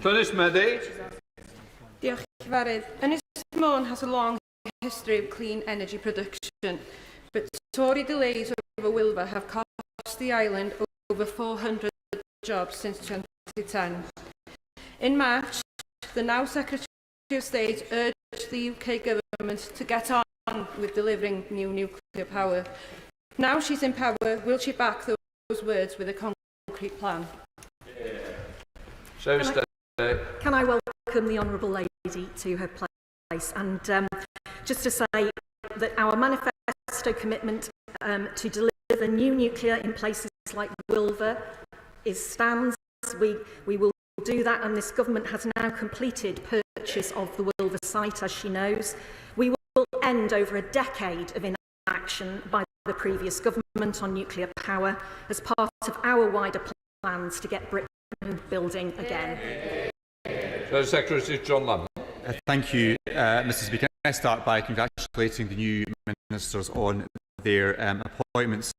Llynys Medi. Diolch, Cyfarwydd. Ynys Môn has a long history of clean energy production, but Tory delays over Wilfa have cost the island over 400 jobs since 2010. In March, the now Secretary of State urged the UK government to get on with delivering new nuclear power. Now she's in power, will she back those words with a concrete plan? Can I welcome the Honourable Lady to her place, and just to say that our manifesto commitment to deliver new nuclear in places like Wilfa stands. We will do that, and this government has now completed purchase of the Wilfa site, as she knows. We will end over a decade of inaction by the previous government on nuclear power as part of our wider plans to get Britain building again. Secretary John Lamb. Thank you, Mr Speaker. Can I start by congratulating the new ministers on their appointments.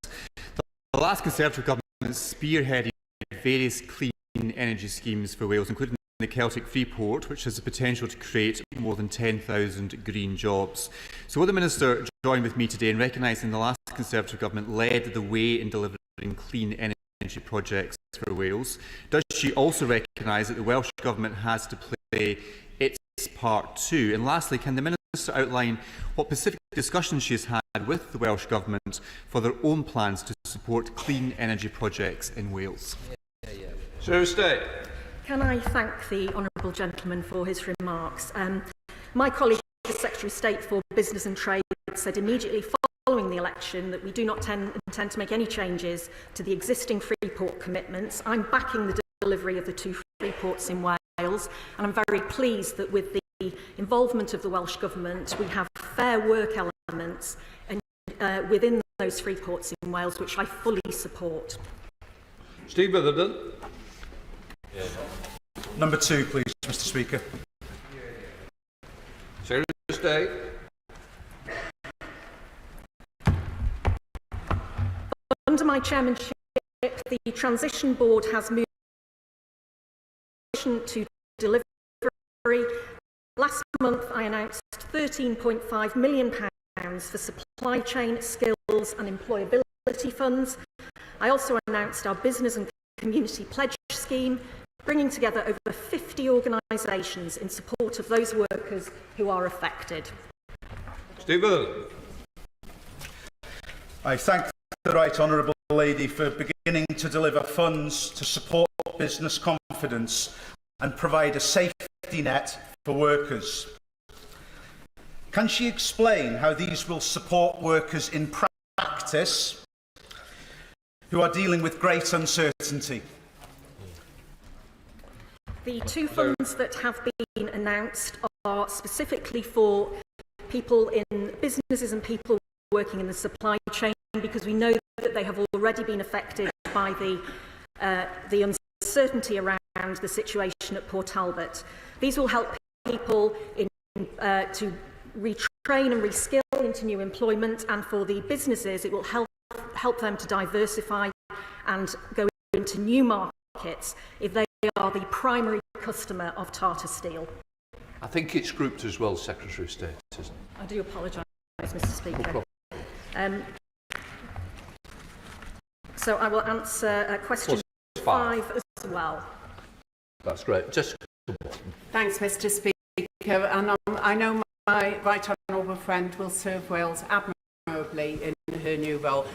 The last Conservative government spearheaded various clean energy schemes for Wales, including the Celtic Freeport, which has the potential to create more than 10,000 green jobs. So will the Minister join with me today in recognising the last Conservative government led the way in delivering clean energy projects for Wales? Does she also recognise that the Welsh Government has to play its part too? And lastly, can the Minister outline what specific discussions she has had with the Welsh Government for their own plans to support clean energy projects in Wales? Can I thank the Honourable Gentleman for his remarks? My colleague, the Secretary of State for Business and Trade, said immediately following the election that we do not intend to make any changes to the existing Freeport commitments. I'm backing the delivery of the 2 Freeports in Wales, and I'm very pleased that with the involvement of the Welsh Government, we have fair work elements within those Freeports in Wales, which I fully support. Steve Witherden. Number 2, please, Mr Speaker. Secretary of State. Under my chairmanship, the Transition Board has moved to delivery. Last month, I announced £13.5 million for supply chain, skills and employability funds. I also announced our Business and Community Pledge Scheme, bringing together over 50 organisations in support of those workers who are affected. Stephen. I thank the Right Honourable Lady for beginning to deliver funds to support business confidence and provide a safety net for workers. Can she explain how these will support workers in practice who are dealing with great uncertainty? The 2 funds that have been announced are specifically for people in businesses and people working in the supply chain, because we know that they have already been affected by the uncertainty around the situation at Port Talbot. These will help people to retrain and reskill into new employment, and for the businesses it will help them to diversify and go into new markets if they are the primary customer of Tata Steel. I think it's grouped as well, Secretary of State, isn't it? I do apologise, Mr Speaker. So I will answer question 5 as well. That's great. Thanks, Mr Speaker. And I know my Right Honourable friend will serve Wales admirably in her new role.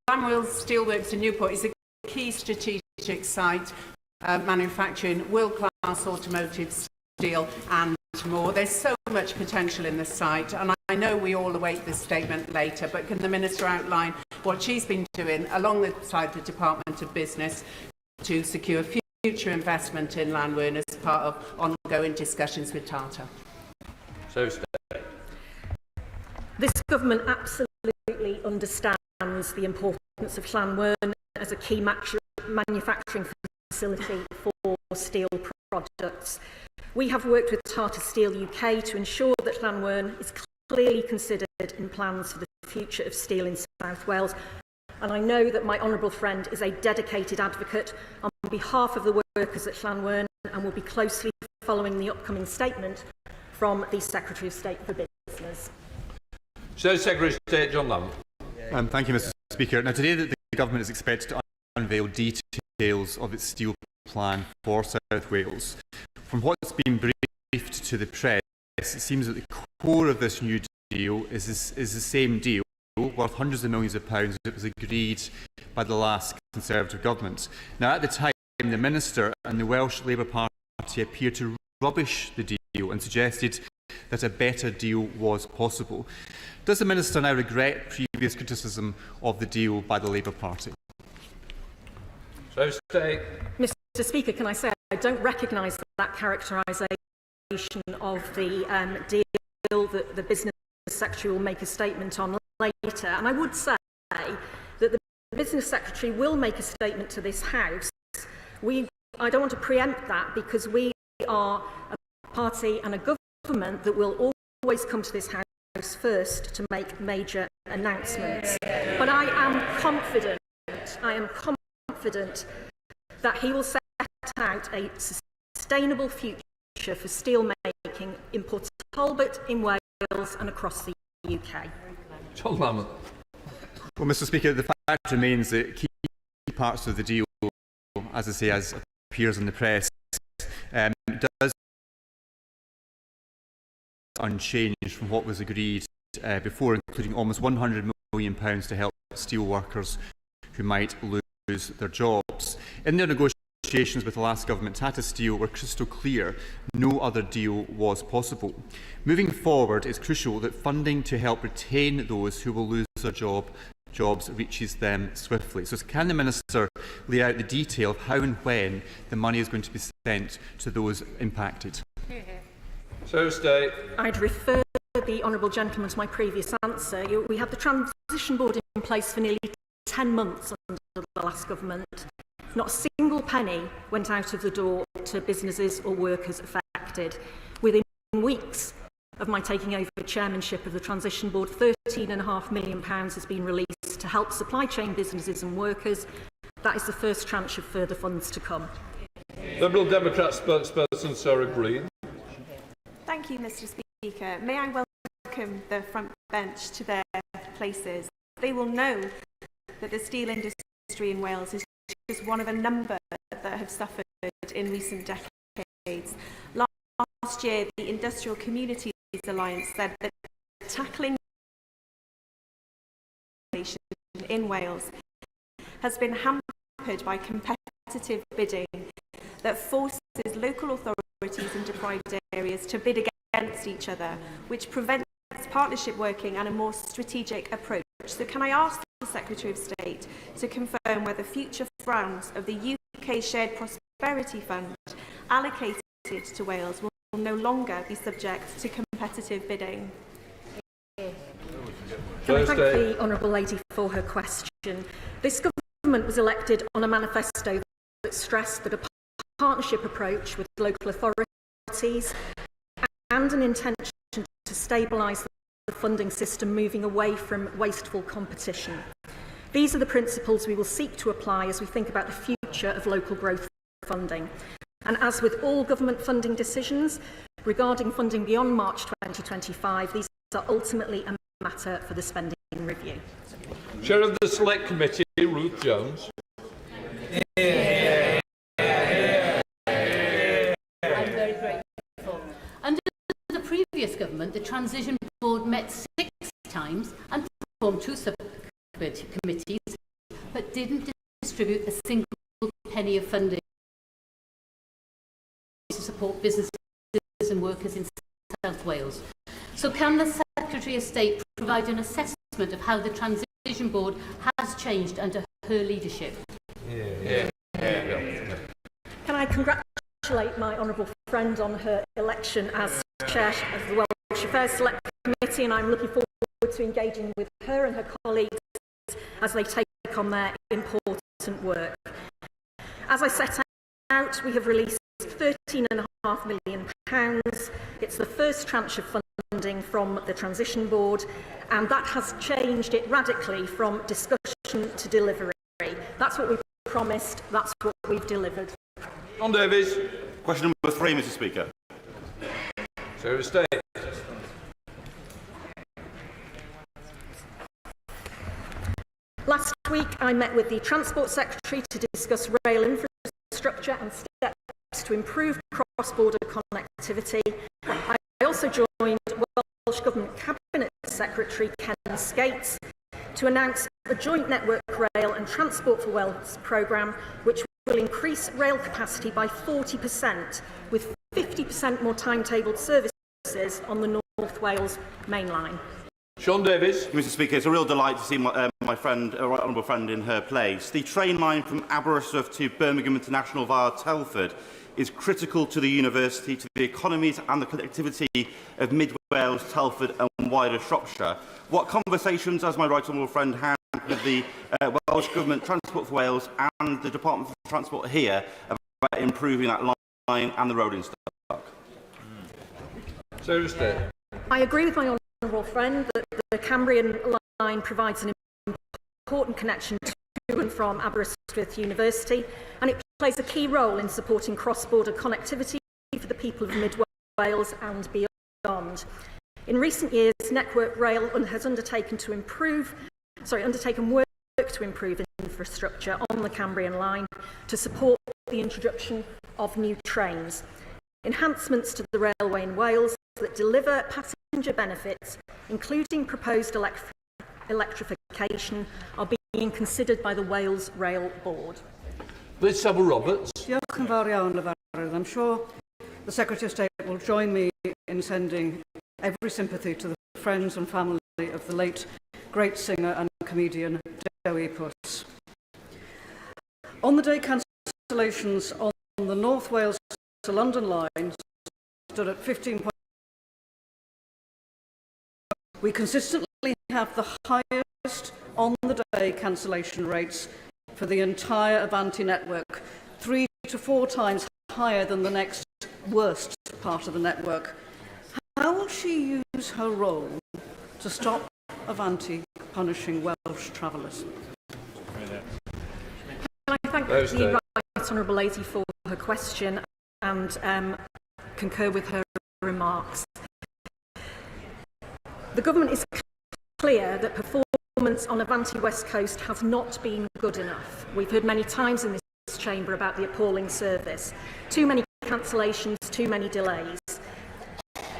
Lamb Steelworks in Newport is a key strategic site manufacturing world-class automotive steel and more. There's so much potential in the site, and I know we all await this statement later, but can the Minister outline what she's been doing alongside the Department of Business to secure future investment in Llanwern as part of ongoing discussions with Tata? This government absolutely understands the importance of Llanwern as a key manufacturing facility for steel products. We have worked with Tata Steel UK to ensure that Llanwern is clearly considered in plans for the future of steel in South Wales, and I know that my honourable friend is a dedicated advocate on behalf of the workers at Llanwern and will be closely following the upcoming statement from the Secretary of State for Business. Secretary of State John Lamb. Thank you, Mr Speaker. Now, today the government is expected to unveil details of its steel plan for South Wales. From what's been briefed to the press, it seems that the core of this new deal is the same deal, worth hundreds of millions of pounds, that was agreed by the last Conservative government. Now, at the time, the Minister and the Welsh Labour Party appeared to rubbish the deal and suggested that a better deal was possible. Does the Minister now regret previous criticism of the deal by the Labour Party? Mr Speaker, can I say I don't recognise that characterisation of the deal that the Business Secretary will make a statement on later. And I would say that the Business Secretary will make a statement to this House. I don't want to preempt that because we are a party and a government that will always come to this House first to make major announcements. But I am confident that he will set out a sustainable future for steel making in Port Talbot, in Wales and across the UK. John Lamb. Well, Mr Speaker, the fact remains that key parts of the deal, as I say, as appears in the press, does unchanged from what was agreed before, including almost £100 million to help steel workers who might lose their jobs. In their negotiations with the last government, Tata Steel were crystal clear no other deal was possible. Moving forward, it's crucial that funding to help retain those who will lose their jobs reaches them swiftly. So can the Minister lay out the detail of how and when the money is going to be sent to those impacted? I'd refer the honourable gentleman to my previous answer. We had the transition board in place for nearly 10 months under the last government. Not a single penny went out of the door to businesses or workers affected. Within weeks of my taking over chairmanship of the transition board, £13.5 million has been released to help supply chain businesses and workers. That is the first tranche of further funds to come. Liberal Democrat spokesperson Sarah Green. Thank you, Mr Speaker. May I welcome the front bench to their places. They will know that the steel industry in Wales is just one of a number that have suffered in recent decades. Last year, the Industrial Communities Alliance said that tackling in Wales has been hampered by competitive bidding that forces local authorities in deprived areas to bid against each other, which prevents partnership working and a more strategic approach. So can I ask the Secretary of State to confirm whether future rounds of the UK Shared Prosperity Fund allocated to Wales will no longer be subject to competitive bidding? Can I thank the Honourable Lady for her question? This government was elected on a manifesto that stressed that a partnership approach with local authorities and an intention to stabilise the funding system moving away from wasteful competition. These are the principles we will seek to apply as we think about the future of local growth funding. And as with all government funding decisions regarding funding beyond March 2025, these are ultimately a matter for the spending review. Chair of the Select Committee, Ruth Jones. I'm very grateful. Under the previous government, the Transition Board met 6 times and formed 2 subcommittees, but didn't distribute a single penny of funding to support businesses and workers in South Wales. So can the Secretary of State provide an assessment of how the Transition Board has changed under her leadership? Can I congratulate my honourable friend on her election as Chair of the Welsh Affairs Select Committee, and I'm looking forward to engaging with her and her colleagues as they take on their important work. As I set out, we have released £13.5 million. It's the first tranche of funding from the Transition Board, and that has changed it radically from discussion to delivery. That's what we promised, that's what we've delivered. John Davies. Question number 3, Mr Speaker. Secretary of State. Last week, I met with the Transport Secretary to discuss rail infrastructure and steps to improve cross-border connectivity. I also joined Welsh Government Cabinet Secretary Ken Skates to announce a joint Network Rail and Transport for Wales programme, which will increase rail capacity by 40%, with 50% more timetabled services on the North Wales main line. Sean Davies. Mr Speaker, it's a real delight to see my friend, right honourable friend, in her place. The train line from Aberystwyth to Birmingham International via Telford is critical to the university, to the economies and the connectivity of Mid Wales, Telford and wider Shropshire. What conversations has my right honourable friend had with the Welsh Government, Transport for Wales and the Department for Transport here about improving that line and the road in Stoke? Secretary of State. I agree with my honourable friend that the Cambrian line provides an important connection to and from Aberystwyth University, and it plays a key role in supporting cross-border connectivity for the people of Mid Wales and beyond. In recent years, Network Rail has undertaken work to improve infrastructure on the Cambrian line to support the introduction of new trains. Enhancements to the railway in Wales that deliver passenger benefits, including proposed electrification, are being considered by the Wales Rail Board. Liz Saville-Roberts. Diolch yn fawr iawn, Lefarydd. I'm sure the Secretary of State will join me in sending every sympathy to the friends and family of the late great singer and comedian Dewi Puss. On the day cancellations on the North Wales to London line stood at 15. We consistently have the highest on-the-day cancellation rates for the entire Avanti network, 3 to 4 times higher than the next worst part of the network. How will she use her role to stop Avanti punishing Welsh travellers? Can I thank the Right Honourable Lady for her question and concur with her remarks. The government is clear that performance on Avanti West Coast has not been good enough. We've heard many times in this chamber about the appalling service. Too many cancellations, too many delays.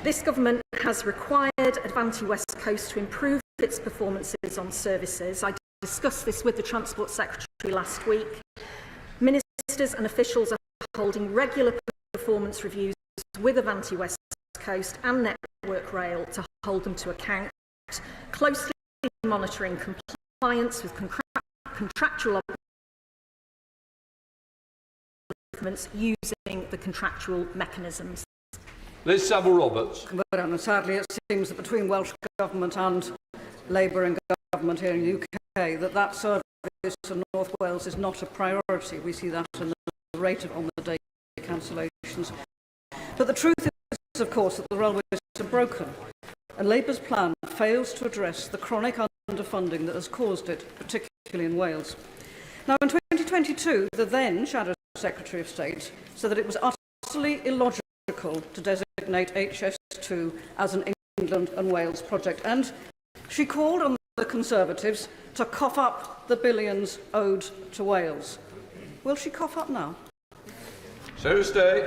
This government has required Avanti West Coast to improve its performances on services. I discussed this with the Transport Secretary last week. Ministers and officials are holding regular performance reviews with Avanti West Coast and Network Rail to hold them to account, closely monitoring compliance with contractual obligations using the contractual mechanisms. Liz Saville-Roberts. Sadly, it seems that between Welsh Government and Labour and Government here in the UK, that service to North Wales is not a priority. We see that in the rate of on-the-day cancellations. But the truth is, of course, that the railways are broken, and Labour's plan fails to address the chronic underfunding that has caused it, particularly in Wales. Now, in 2022, the then Shadow Secretary of State said that it was utterly illogical to designate HS2 as an England and Wales project, and she called on the Conservatives to cough up the billions owed to Wales. Will she cough up now? Secretary of State.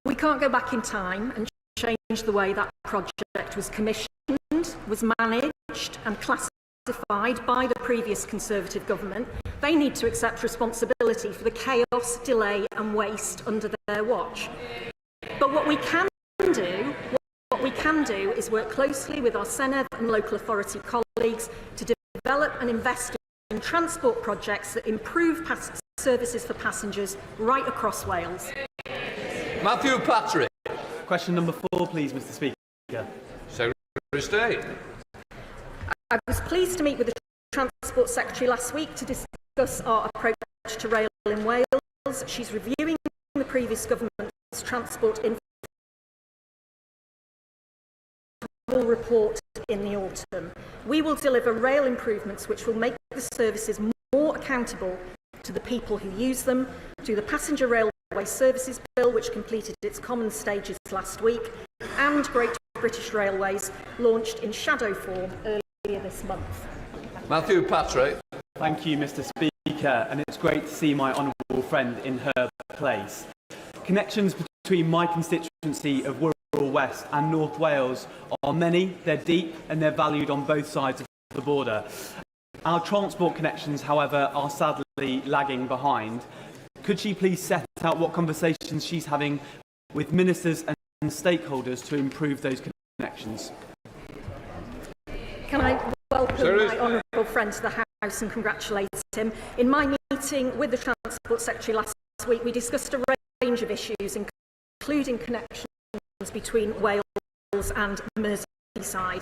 We can't go back in time and change the way that project was commissioned, was managed and classified by the previous Conservative government. They need to accept responsibility for the chaos, delay and waste under their watch. But what we can do is work closely with our Senedd and local authority colleagues to develop and invest in transport projects that improve services for passengers right across Wales. Matthew Patrick. Question number 4, please, Mr. Speaker. Secretary of State. I was pleased to meet with the Transport Secretary last week to discuss our approach to rail in Wales. She's reviewing the previous government's transport report in the autumn. We will deliver rail improvements which will make the services more accountable to the people who use them, to the passenger rail Services Bill, which completed its common stages last week, and Great British Railways, launched in shadow form earlier this month. Matthew Patrick. Thank you, Mr. Speaker, and it's great to see my honourable friend in her place. Connections between my constituency of Wirral West and North Wales are many, they're deep, and they're valued on both sides of the border. Our transport connections, however, are sadly lagging behind. Could she please set out what conversations she's having with ministers and stakeholders to improve those connections? Can I welcome my honourable friend to the House and congratulate him? In my meeting with the Transport Secretary last week, we discussed a range of issues, including connections between Wales and Merseyside.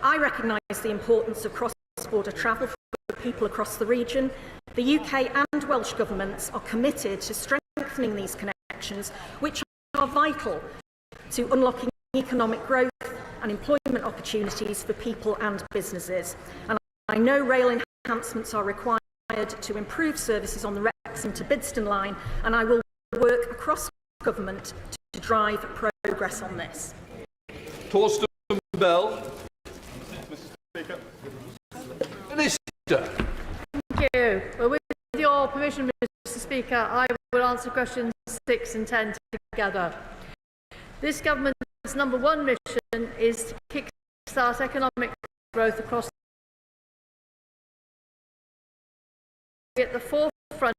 I recognise the importance of cross-border travel for people across the region. The UK and Welsh governments are committed to strengthening these connections, which are vital to unlocking economic growth and employment opportunities for people and businesses. And I know rail enhancements are required to improve services on the Wrexham to Bidston line, and I will work across government to drive progress on this. Torsten Bell. Mr. Speaker. Minister. Thank you. Well, with your permission, Mr. Speaker, I will answer questions 6 and 10 together. This government's number one mission is to kick-start economic growth across at the forefront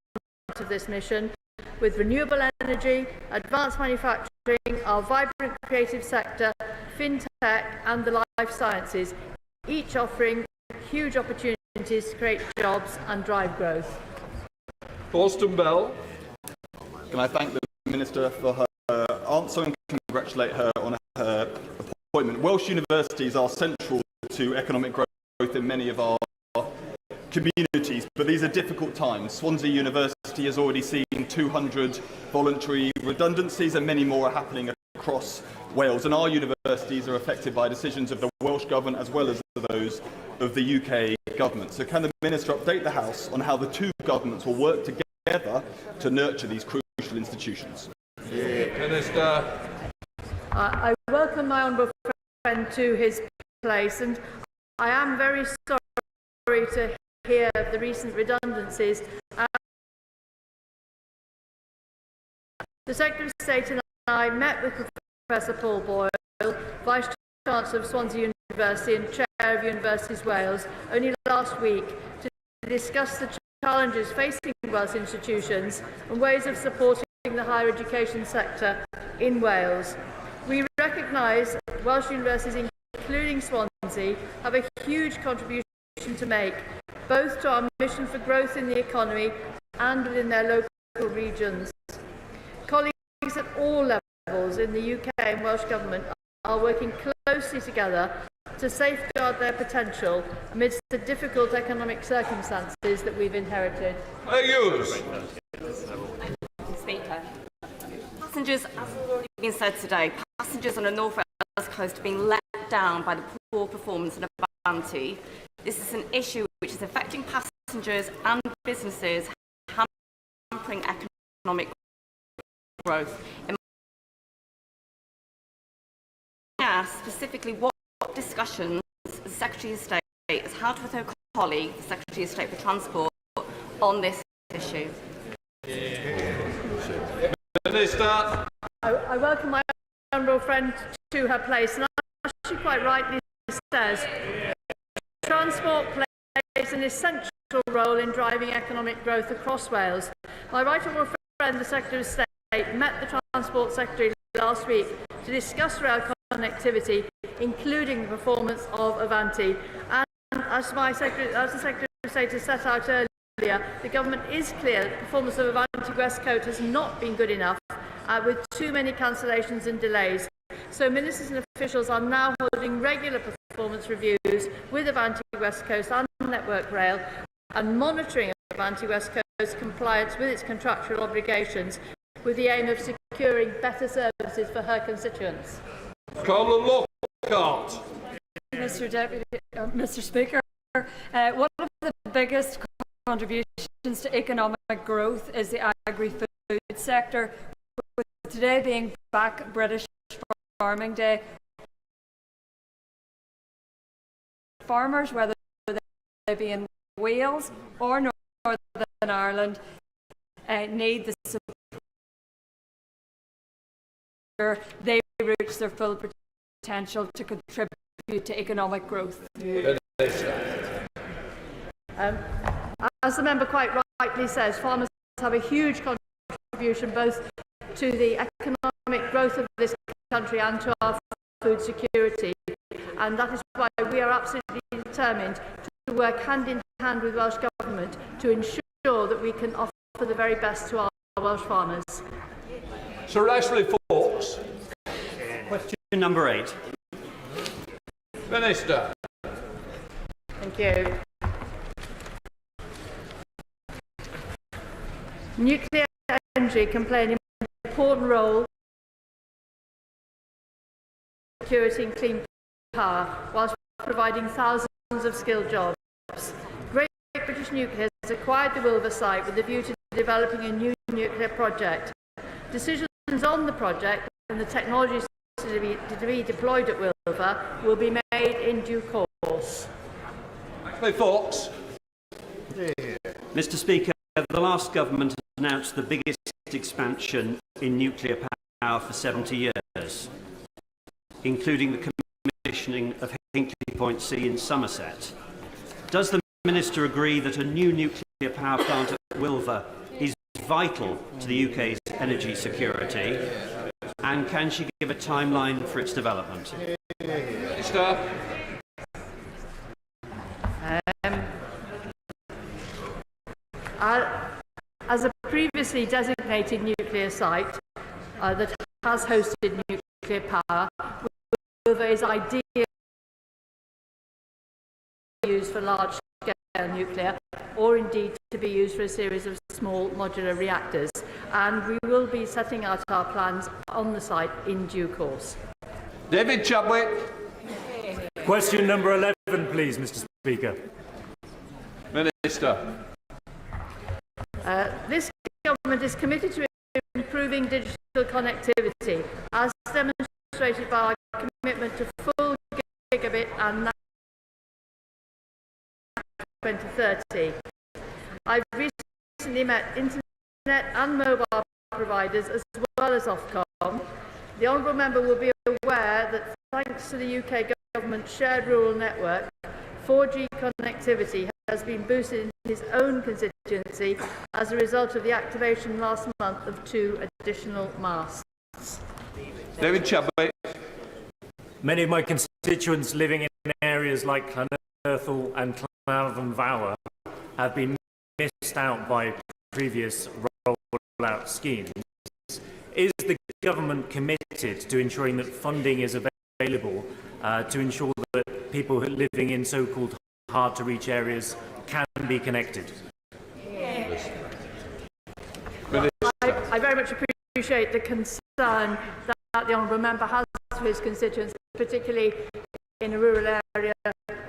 of this mission with renewable energy, advanced manufacturing, our vibrant creative sector, fintech and the life sciences, each offering huge opportunities to create jobs and drive growth. Torsten Bell. Can I thank the Minister for her answer and congratulate her on her appointment. Welsh universities are central to economic growth in many of our communities, but these are difficult times. Swansea University has already seen 200 voluntary redundancies and many more are happening across Wales, and our universities are affected by decisions of the Welsh Government as well as those of the UK Government. So can the Minister update the House on how the two governments will work together to nurture these crucial institutions? Minister. I welcome my honourable friend to his place, and I am very sorry to hear of the recent redundancies. The Secretary of State and I met with Professor Paul Boyle, Vice-Chancellor of Swansea University and Chair of Universities Wales, only last week to discuss the challenges facing Welsh institutions and ways of supporting the higher education sector in Wales. We recognise Welsh universities, including Swansea, have a huge contribution to make, both to our mission for growth in the economy and within their local regions. Colleagues at all levels in the UK and Welsh Government are working closely together to safeguard their potential amidst the difficult economic circumstances that we've inherited. Speaker. Passengers, as has already been said today, passengers on the North Wales coast are being let down by the poor performance of Avanti. This is an issue which is affecting passengers and businesses, hampering economic growth. Specifically, what discussions the Secretary of State has had with her colleague, the Secretary of State for Transport, on this issue? Minister. I welcome my honourable friend to her place, and as she quite rightly says, transport plays an essential role in driving economic growth across Wales. My right honourable friend, the Secretary of State, met the Transport Secretary last week to discuss rail connectivity, including the performance of Avanti. And as the Secretary of State has set out earlier, the Government is clear that the performance of Avanti West Coast has not been good enough, with too many cancellations and delays. So ministers and officials are now holding regular performance reviews with Avanti West Coast and Network Rail and monitoring Avanti West Coast compliance with its contractual obligations with the aim of securing better services for her constituents. Colin Lockhart. Mr. Speaker, one of the biggest contributions to economic growth is the agri-food sector, today being Back British Farming Day, farmers, whether they be in Wales or Northern Ireland, need the support they reach their full potential to contribute to economic growth. As the member quite rightly says, farmers have a huge contribution both to the economic growth of this country and to our food security, and that is why we are absolutely determined to work hand in hand with Welsh Government to ensure that we can offer the very best to our Welsh farmers. Sir Ashley Fox. Question number 8. Minister. Thank you. Nuclear energy can play an important role in security and clean power, whilst providing thousands of skilled jobs. Great British Nuclear has acquired the Wilver site with a view to developing a new nuclear project. Decisions on the project and the technologies to be deployed at Wilver will be made in due course. Ashley Fox. Mr. Speaker, the last government announced the biggest expansion in nuclear power for 70 years, including the commissioning of Hinkley Point C in Somerset. Does the Minister agree that a new nuclear power plant at Wilver is vital to the UK's energy security, and can she give a timeline for its development? Minister. As a previously designated nuclear site that has hosted nuclear power, Wilver is ideally used for large-scale nuclear, or indeed to be used for a series of small modular reactors. And we will be setting out our plans on the site in due course. David Chadwick. Question number 11, please, Mr. Speaker. Minister. This government is committed to improving digital connectivity, as demonstrated by our commitment to full gigabit and 2030. I've recently met internet and mobile providers as well as Ofcom. The honourable member will be aware that thanks to the UK government's shared rural network, 4G connectivity has been boosted in his own constituency as a result of the activation last month of 2 additional masts. David Chadwick. Many of my constituents living in areas like Llanyrthel and Carnarvon Fawr have been missed out by previous rollout schemes. Is the government committed to ensuring that funding is available to ensure that people living in so-called hard-to-reach areas can be connected? I very much appreciate the concern that the honourable member has for his constituents, particularly in a rural area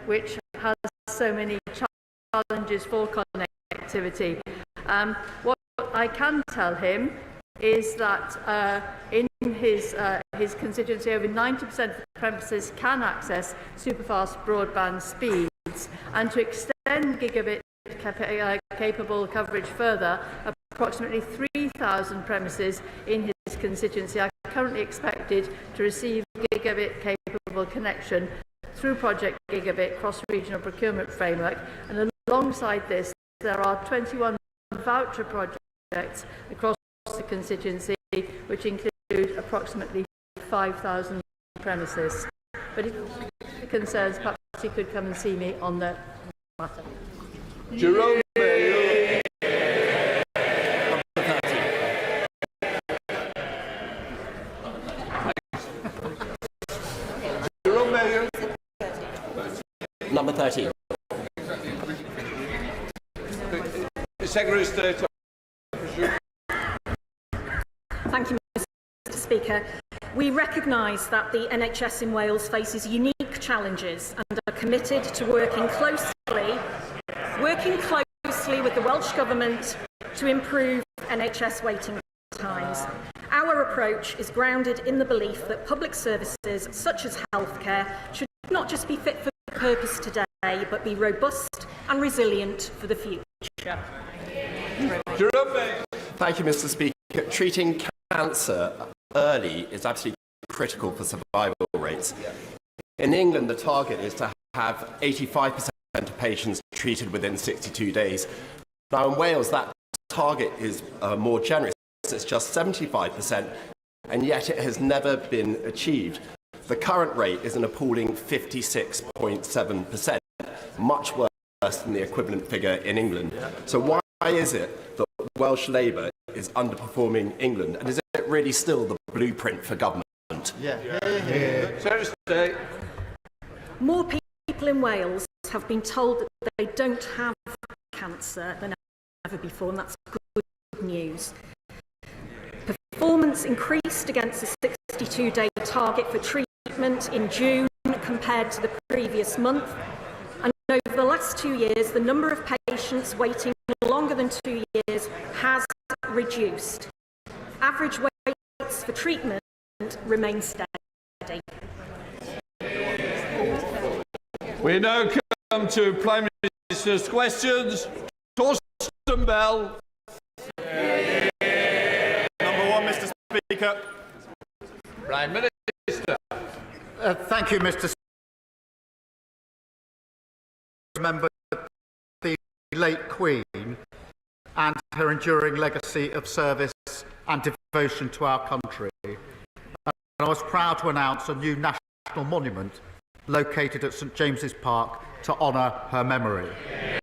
which has so many challenges for connectivity. What I can tell him is that in his constituency, over 90% of the premises can access superfast broadband speeds, and to extend gigabit capable coverage further, approximately 3,000 premises in his constituency are currently expected to receive gigabit capable connection through Project Gigabit cross-regional procurement framework, and alongside this there are 21 voucher projects across the constituency which include approximately 5,000 premises. But if it concerns, perhaps he could come and see me on the matter. Jerome Mayo. Jerome Mayo. Number 13. Secretary of State. Thank you, Mr. Speaker. We recognise that the NHS in Wales faces unique challenges and are committed to working closely with the Welsh Government to improve NHS waiting times. Our approach is grounded in the belief that public services, such as healthcare, should not just be fit for purpose today, but be robust and resilient for the future. Thank you, Mr. Speaker. Treating cancer early is absolutely critical for survival rates. In England, the target is to have 85% of patients treated within 62 days. Now, in Wales, that target is more generous. It's just 75%, and yet it has never been achieved. The current rate is an appalling 56.7%, much worse than the equivalent figure in England. So why is it that Welsh Labour is underperforming England, and is it really still the blueprint for government? More people in Wales have been told that they don't have cancer than ever before, and that's good news. Performance increased against the 62-day target for treatment in June compared to the previous month. And over the last 2 years, the number of patients waiting longer than 2 years has reduced. Average waits for treatment remain steady. We now come to Prime Minister's questions. Torsten Bell. Number one, Mr. Speaker. Prime Minister. Thank you, Mr. Speaker. Remember the late Queen and her enduring legacy of service and devotion to our country. And I was proud to announce a new national monument located at St James's Park to honour her memory.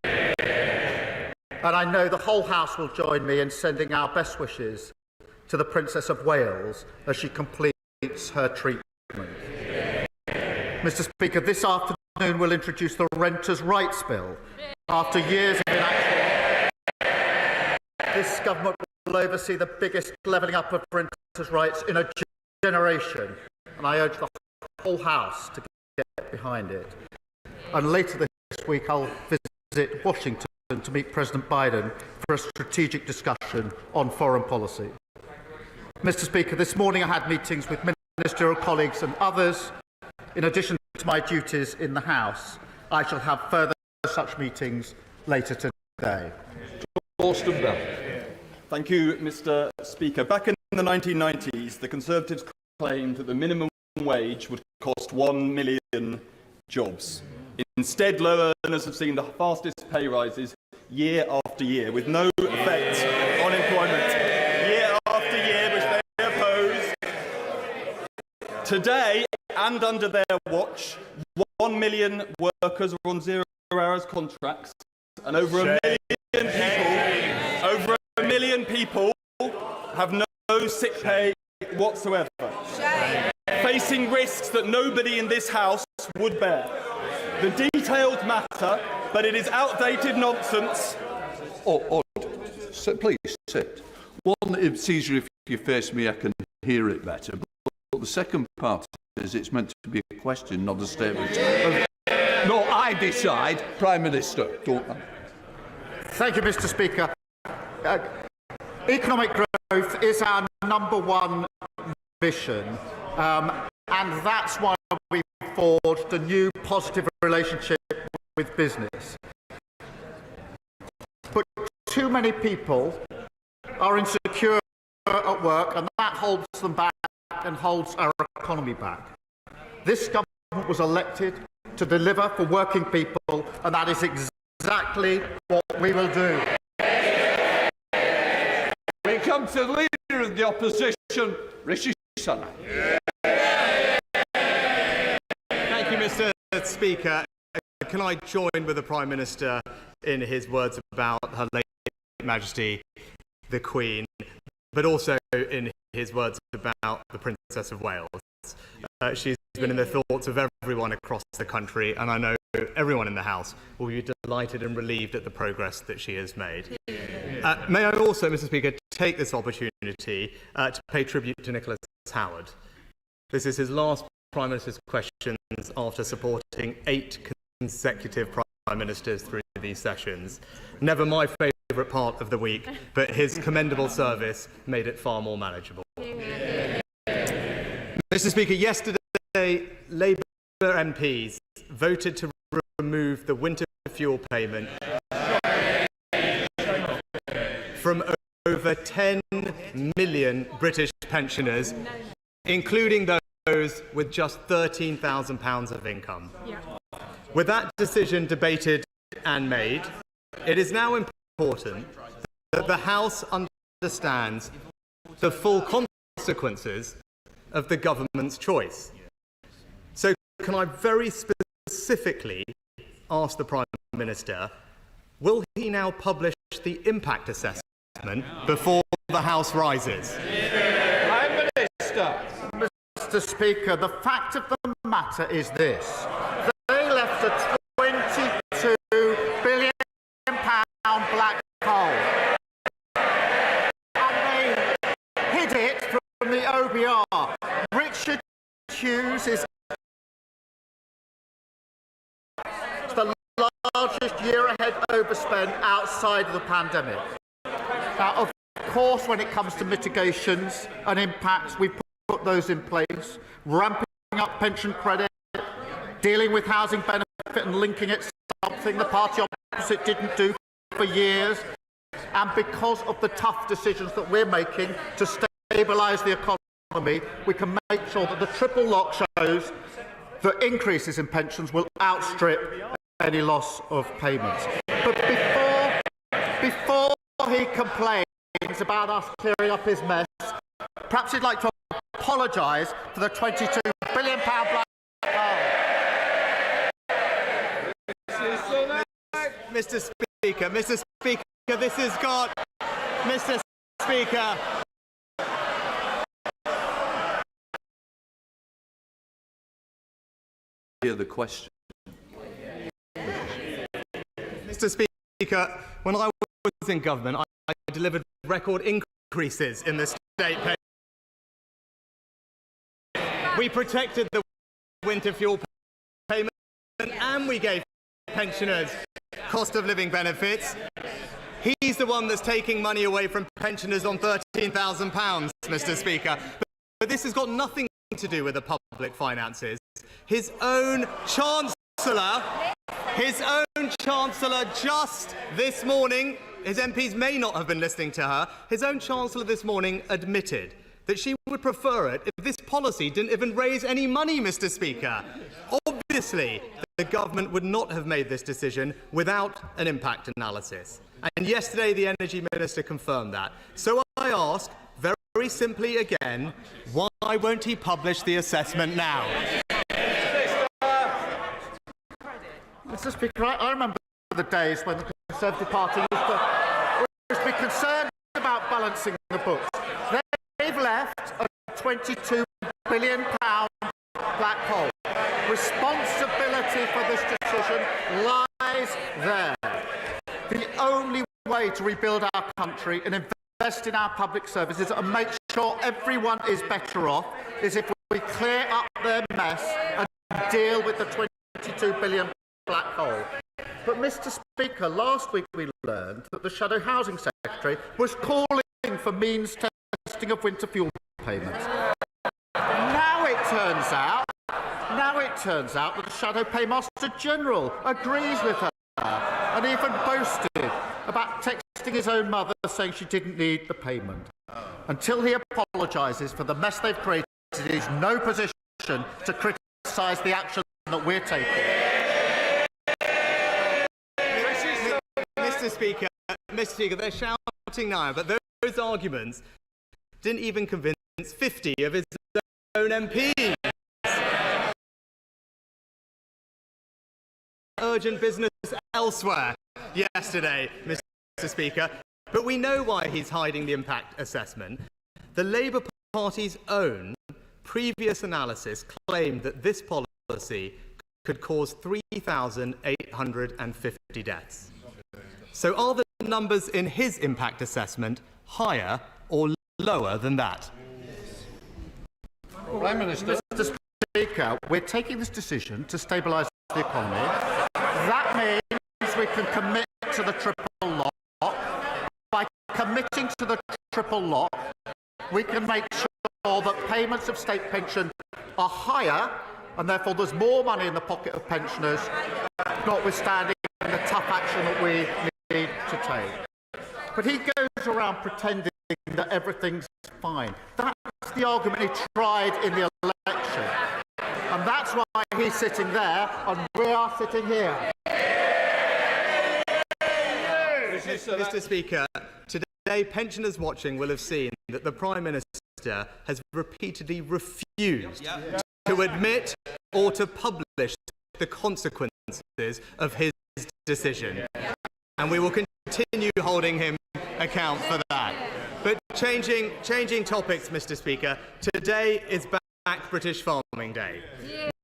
And I know the whole House will join me in sending our best wishes to the Princess of Wales as she completes her treatment. Mr. Speaker, this afternoon we'll introduce the Renters' Rights Bill. After years of inaction, this government will oversee the biggest levelling up of renters' rights in a generation, and I urge the whole House to get behind it. And later this week I'll visit Washington to meet President Biden for a strategic discussion on foreign policy. Mr. Speaker, this morning I had meetings with ministerial colleagues and others. In addition to my duties in the House, I shall have further such meetings later today. Thank you, Mr. Speaker. Back in the 1990s, the Conservatives claimed that the minimum wage would cost 1 million jobs. Instead, low earners have seen the fastest pay rises year after year, with no effect on employment. Year after year, which they oppose. Today, and under their watch, 1 million workers are on 0 hours contracts, and over a million people have no sick pay whatsoever, facing risks that nobody in this House would bear. The detailed matter, but it is outdated nonsense. Please sit. One, it's easier if you face me, I can hear it better. But the second part is it's meant to be a question, not a statement. No, I decide. Prime Minister, don't I? Thank you, Mr. Speaker. Economic growth is our #1 mission, and that's why we forged a new positive relationship with business. But too many people are insecure at work, and that holds them back and holds our economy back. This government was elected to deliver for working people, and that is exactly what we will do. We come to the Leader of the Opposition, Rishi Sunak. Thank you, Mr. Speaker. Can I join with the Prime Minister in his words about Her late Majesty, the Queen, but also in his words about the Princess of Wales? She's been in the thoughts of everyone across the country, and I know everyone in the House will be delighted and relieved at the progress that she has made. May I also, Mr. Speaker, take this opportunity to pay tribute to Nicholas Howard. This is his last Prime Minister's questions after supporting 8 consecutive Prime Ministers through these sessions. Never my favourite part of the week, but his commendable service made it far more manageable. Mr. Speaker, yesterday Labour MPs voted to remove the winter fuel payment from over 10 million British pensioners, including those with just £13,000 of income. With that decision debated and made, it is now important that the House understands the full consequences of the government's choice. So can I very specifically ask the Prime Minister, will he now publish the impact assessment before the House rises? Prime Minister. Mr. Speaker, the fact of the matter is this. They left a £22 billion black hole. And they hid it from the OBR. Richard Hughes is the largest year-ahead overspend outside of the pandemic. Now, of course, when it comes to mitigations and impacts, we put those in place, ramping up pension credit, dealing with housing benefit and linking it to something the party opposite didn't do for years, and because of the tough decisions that we're making to stabilise the economy, we can make sure that the triple lock shows that increases in pensions will outstrip any loss of payments. But before he complains about us clearing up his mess, perhaps he'd like to apologise for the £22 billion black hole. Mr. Speaker, this has got... Mr. Speaker... Hear the question. Mr. Speaker, when I was in government, I delivered record increases in the state pay. We protected the winter fuel payment and we gave pensioners cost of living benefits. He's the one that's taking money away from pensioners on £13,000, Mr. Speaker. But this has got nothing to do with the public finances. His own Chancellor just this morning, his MPs may not have been listening to her, his own Chancellor this morning admitted that she would prefer it if this policy didn't even raise any money, Mr. Speaker. Obviously, the government would not have made this decision without an impact analysis. And yesterday, the Energy Minister confirmed that. So I ask, very simply again, why won't he publish the assessment now? Mr. Speaker, I remember the days when the Conservative Party used to be concerned about balancing the books. They've left a £22 billion black hole. Responsibility for this decision lies there. The only way to rebuild our country and invest in our public services and make sure everyone is better off is if we clear up their mess and deal with the £22 billion black hole. But, Mr. Speaker, last week we learned that the Shadow Housing Secretary was calling for means testing of winter fuel payments. Now it turns out that the Shadow Paymaster General agrees with her and even boasted about texting his own mother saying she didn't need the payment. Until he apologises for the mess they've created, he's in no position to criticise the action that we're taking. Mr. Speaker, they're shouting now, but those arguments didn't even convince 50 of his own MPs. Urgent business elsewhere yesterday, Mr. Speaker, but we know why he's hiding the impact assessment. The Labour Party's own previous analysis claimed that this policy could cause 3,850 deaths. So are the numbers in his impact assessment higher or lower than that? Prime Minister. Mr. Speaker, we're taking this decision to stabilise the economy. That means we can commit to the triple lock. voting to the triple lock, we can make sure that payments of state pension are higher, and therefore there's more money in the pocket of pensioners, notwithstanding the tough action that we need to take. But he goes around pretending that everything's fine. That's the argument he tried in the election. And that's why he's sitting there and we are sitting here. Mr. Speaker, today pensioners watching will have seen that the Prime Minister has repeatedly refused to admit or to publish the consequences of his decision. And we will continue holding him account for that. But changing topics, Mr. Speaker, today is Back British Farming Day,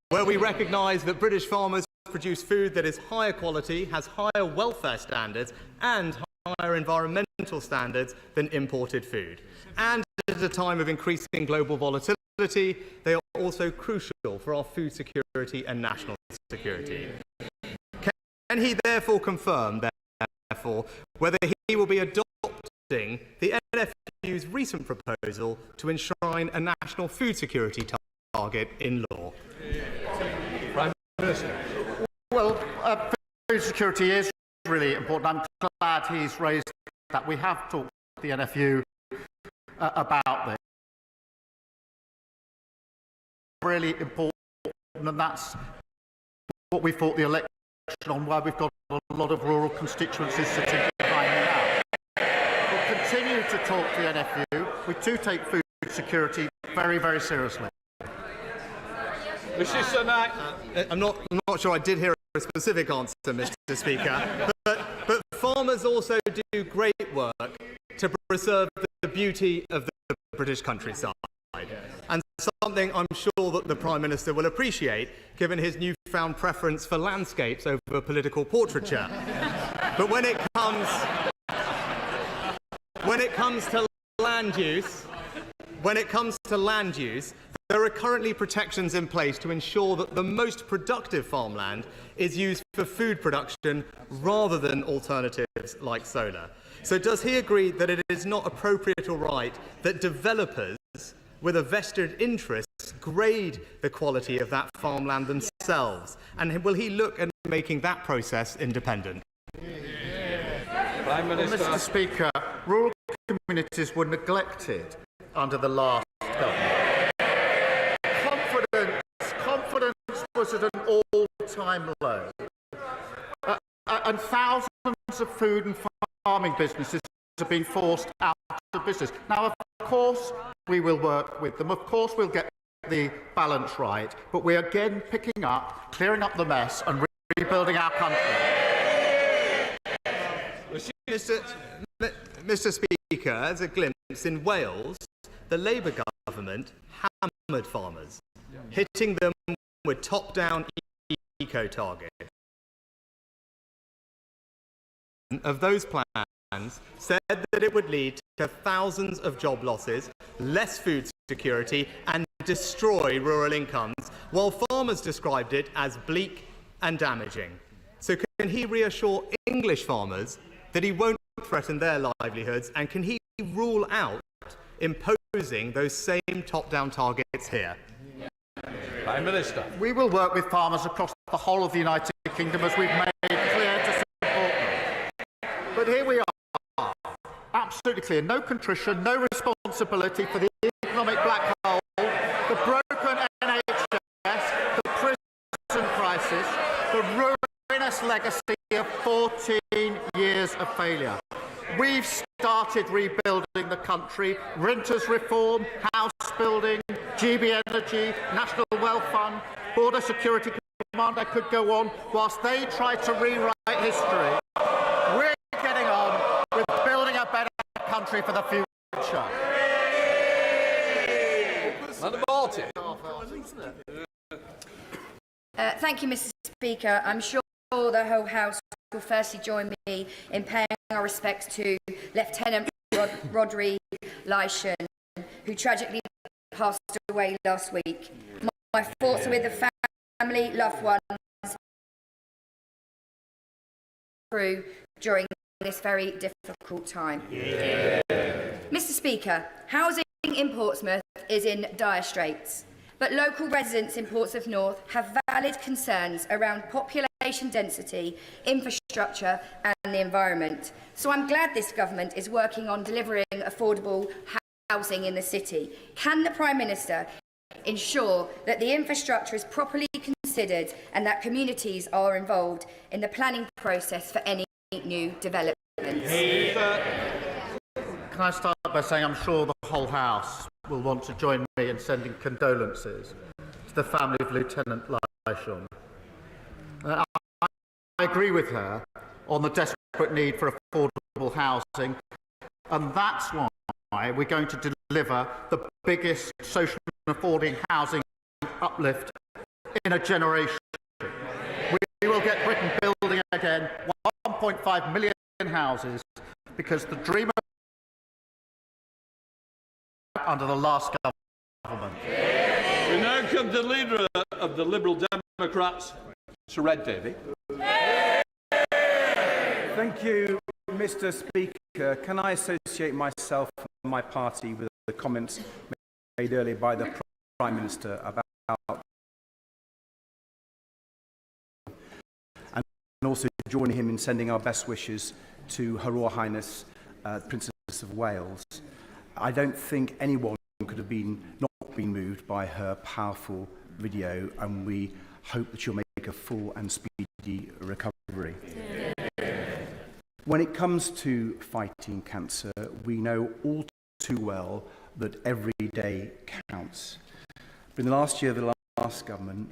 where we recognise that British farmers produce food that is higher quality, has higher welfare standards and higher environmental standards than imported food. And at a time of increasing global volatility, they are also crucial for our food security and national security. Can he therefore confirm, whether he will be adopting the NFU's recent proposal to enshrine a national food security target in law? Prime Minister. Well, food security is really important. I'm glad he's raised that. We have talked to the NFU about this. Really important, and that's what we fought the election on, where we've got a lot of rural constituencies sitting behind me now. We'll continue to talk to the NFU. We do take food security very, very seriously. Mr. Sunak. I'm not sure I did hear a specific answer, Mr. Speaker, but farmers also do great work to preserve the beauty of the British countryside. And something I'm sure that the Prime Minister will appreciate, given his newfound preference for landscapes over political portraiture. But when it comes to land use, there are currently protections in place to ensure that the most productive farmland is used for food production rather than alternatives like solar. So does he agree that it is not appropriate or right that developers with a vested interest grade the quality of that farmland themselves? And will he look at making that process independent? Prime Minister. Well, Mr. Speaker, rural communities were neglected under the last government. Confidence was at an all-time low. And thousands of food and farming businesses have been forced out of business. Now, of course, we will work with them. Of course, we'll get the balance right. But we're again picking up, clearing up the mess and rebuilding our country. Mr. Speaker, as a glimpse, in Wales, the Labour government hammered farmers, hitting them with top-down eco-targets. Of those plans said that it would lead to thousands of job losses, less food security and destroy rural incomes, while farmers described it as bleak and damaging. So can he reassure English farmers that he won't threaten their livelihoods, and can he rule out imposing those same top-down targets here? Prime Minister. We will work with farmers across the whole of the United Kingdom, as we've made clear, to support them. But here we are, absolutely clear, no contrition, no responsibility for the economic black hole, the broken NHS, the prison crisis, the ruinous legacy of 14 years of failure. We've started rebuilding the country, renters reform, house building, GB Energy, National Wealth Fund, Border Security Command. I could go on. Whilst they try to rewrite history, we're getting on with building a better country for the future. Madam Martin. Thank you, Mr. Speaker. I'm sure the whole House will firstly join me in paying our respects to Lieutenant Rodri Lyshan, who tragically passed away last week. My thoughts are with the family, loved ones, crew during this very difficult time. Mr. Speaker, housing in Portsmouth is in dire straits, but local residents in Portsmouth North have valid concerns around population density, infrastructure and the environment. So I'm glad this government is working on delivering affordable housing in the city. Can the Prime Minister ensure that the infrastructure is properly considered and that communities are involved in the planning process for any new developments? Can I start by saying I'm sure the whole House will want to join me in sending condolences to the family of Lieutenant Lyshon. I agree with her on the desperate need for affordable housing, and that's why we're going to deliver the biggest social affording housing uplift in a generation. We will get Britain building again 1.5 million houses, because the dream under the last government. We now come to the leader of the Liberal Democrats, Sir Red Davey. Thank you, Mr. Speaker. Can I associate myself and my party with the comments made earlier by the Prime Minister about, and also join him in sending our best wishes to Her Royal Highness Princess of Wales. I don't think anyone could have not been moved by her powerful video, and we hope that she'll make a full and speedy recovery. When it comes to fighting cancer, we know all too well that every day counts. But in the last year of the last government,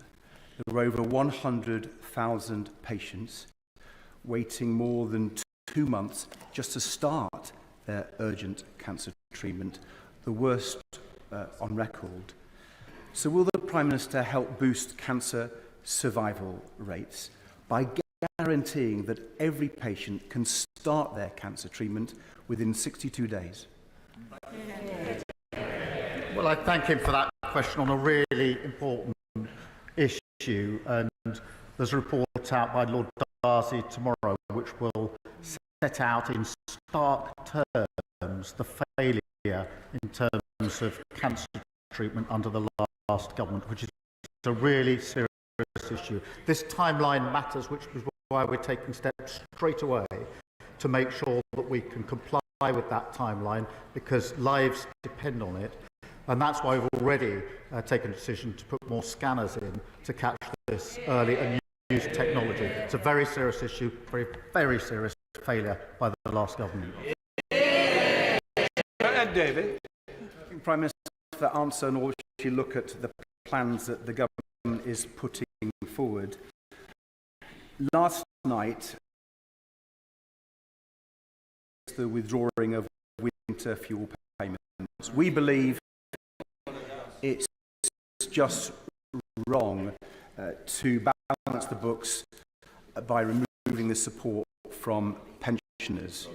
there were over 100,000 patients waiting more than 2 months just to start their urgent cancer treatment, the worst on record. So will the Prime Minister help boost cancer survival rates by guaranteeing that every patient can start their cancer treatment within 62 days? Well, I thank him for that question on a really important issue, and there's a report out by Lord Darcy tomorrow which will set out in stark terms the failure in terms of cancer treatment under the last government, which is a really serious issue. This timeline matters, which is why we're taking steps straight away to make sure that we can comply with that timeline, because lives depend on it. And that's why we've already taken a decision to put more scanners in to catch this early and use technology. It's a very serious issue, very serious failure by the last government. David. Prime Minister, for that answer, and also if you look at the plans that the government is putting forward. Last night, the withdrawing of winter fuel payments. We believe it's just wrong to balance the books by removing the support from pensioners.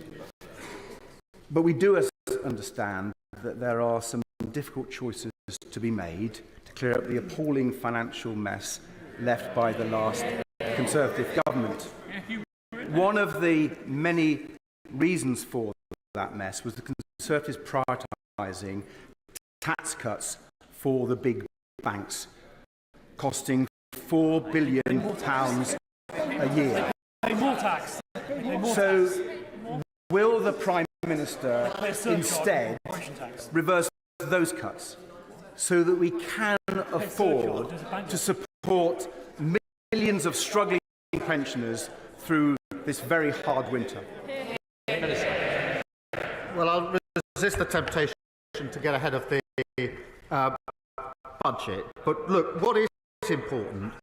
But we do understand that there are some difficult choices to be made to clear up the appalling financial mess left by the last Conservative government. One of the many reasons for that mess was the Conservatives prioritising tax cuts for the big banks, costing £4 billion a year. More tax. So, will the Prime Minister instead reverse those cuts so that we can afford to support millions of struggling pensioners through this very hard winter? Well, I'll resist the temptation to get ahead of the budget. But look, what is important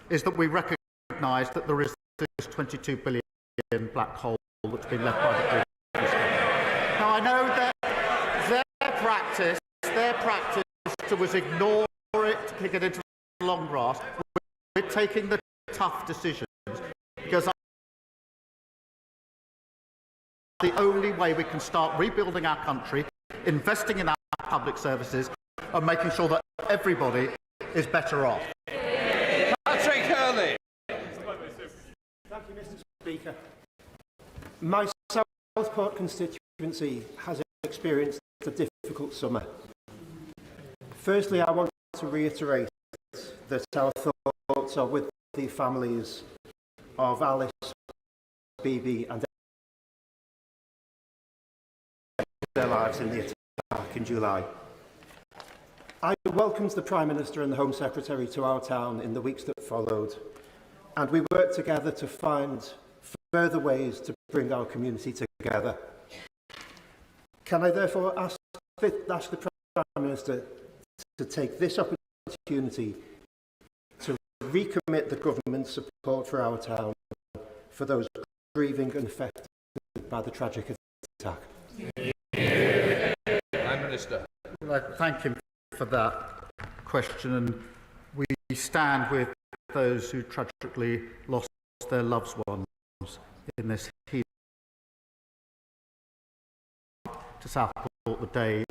is that we recognise that there is this 22 billion black hole that's been left by the previous government. Now, I know that their practice was ignore it, kick it into the long grass. We're taking the tough decisions because the only way we can start rebuilding our country, investing in our public services, and making sure that everybody is better off. Patrick Hurley. Thank you, Mr. Speaker. My Southport constituency has experienced a difficult summer. Firstly, I want to reiterate that our thoughts are with the families of Alice, Bibi and their lives in the attack in July. I welcomed the Prime Minister and the Home Secretary to our town in the weeks that followed, and we worked together to find further ways to bring our community together. Can I therefore ask the Prime Minister to take this opportunity to recommit the government's support for our town for those grieving and affected by the tragic attack? Prime Minister. Well, I thank him for that question, and we stand with those who tragically lost their loved ones in this heat to Southport the day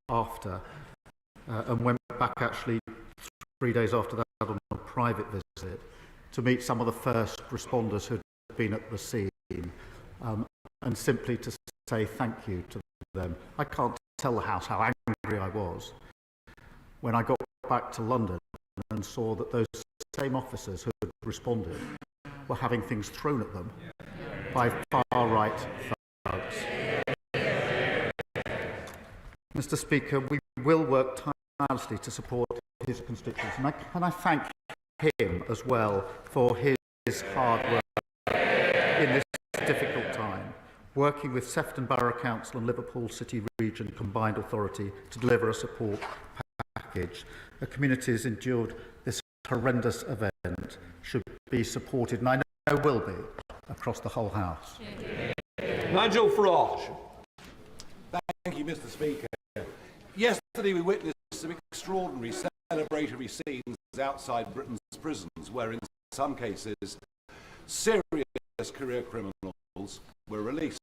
after, and went back actually 3 days after that on a private visit to meet some of the first responders who had been at the scene, and simply to say thank you to them. I can't tell the House how angry I was when I got back to London and saw that those same officers who had responded were having things thrown at them by far-right thugs. Mr. Speaker, we will work tirelessly to support his constituents, and I thank him as well for his hard work in this difficult time, working with Sefton Borough Council and Liverpool City Region Combined Authority to deliver a support package. The communities endured this horrendous event should be supported, and I know will be, across the whole House. Nigel Farage. Thank you, Mr. Speaker. Yesterday we witnessed some extraordinary celebratory scenes outside Britain's prisons, where in some cases serious career criminals were released.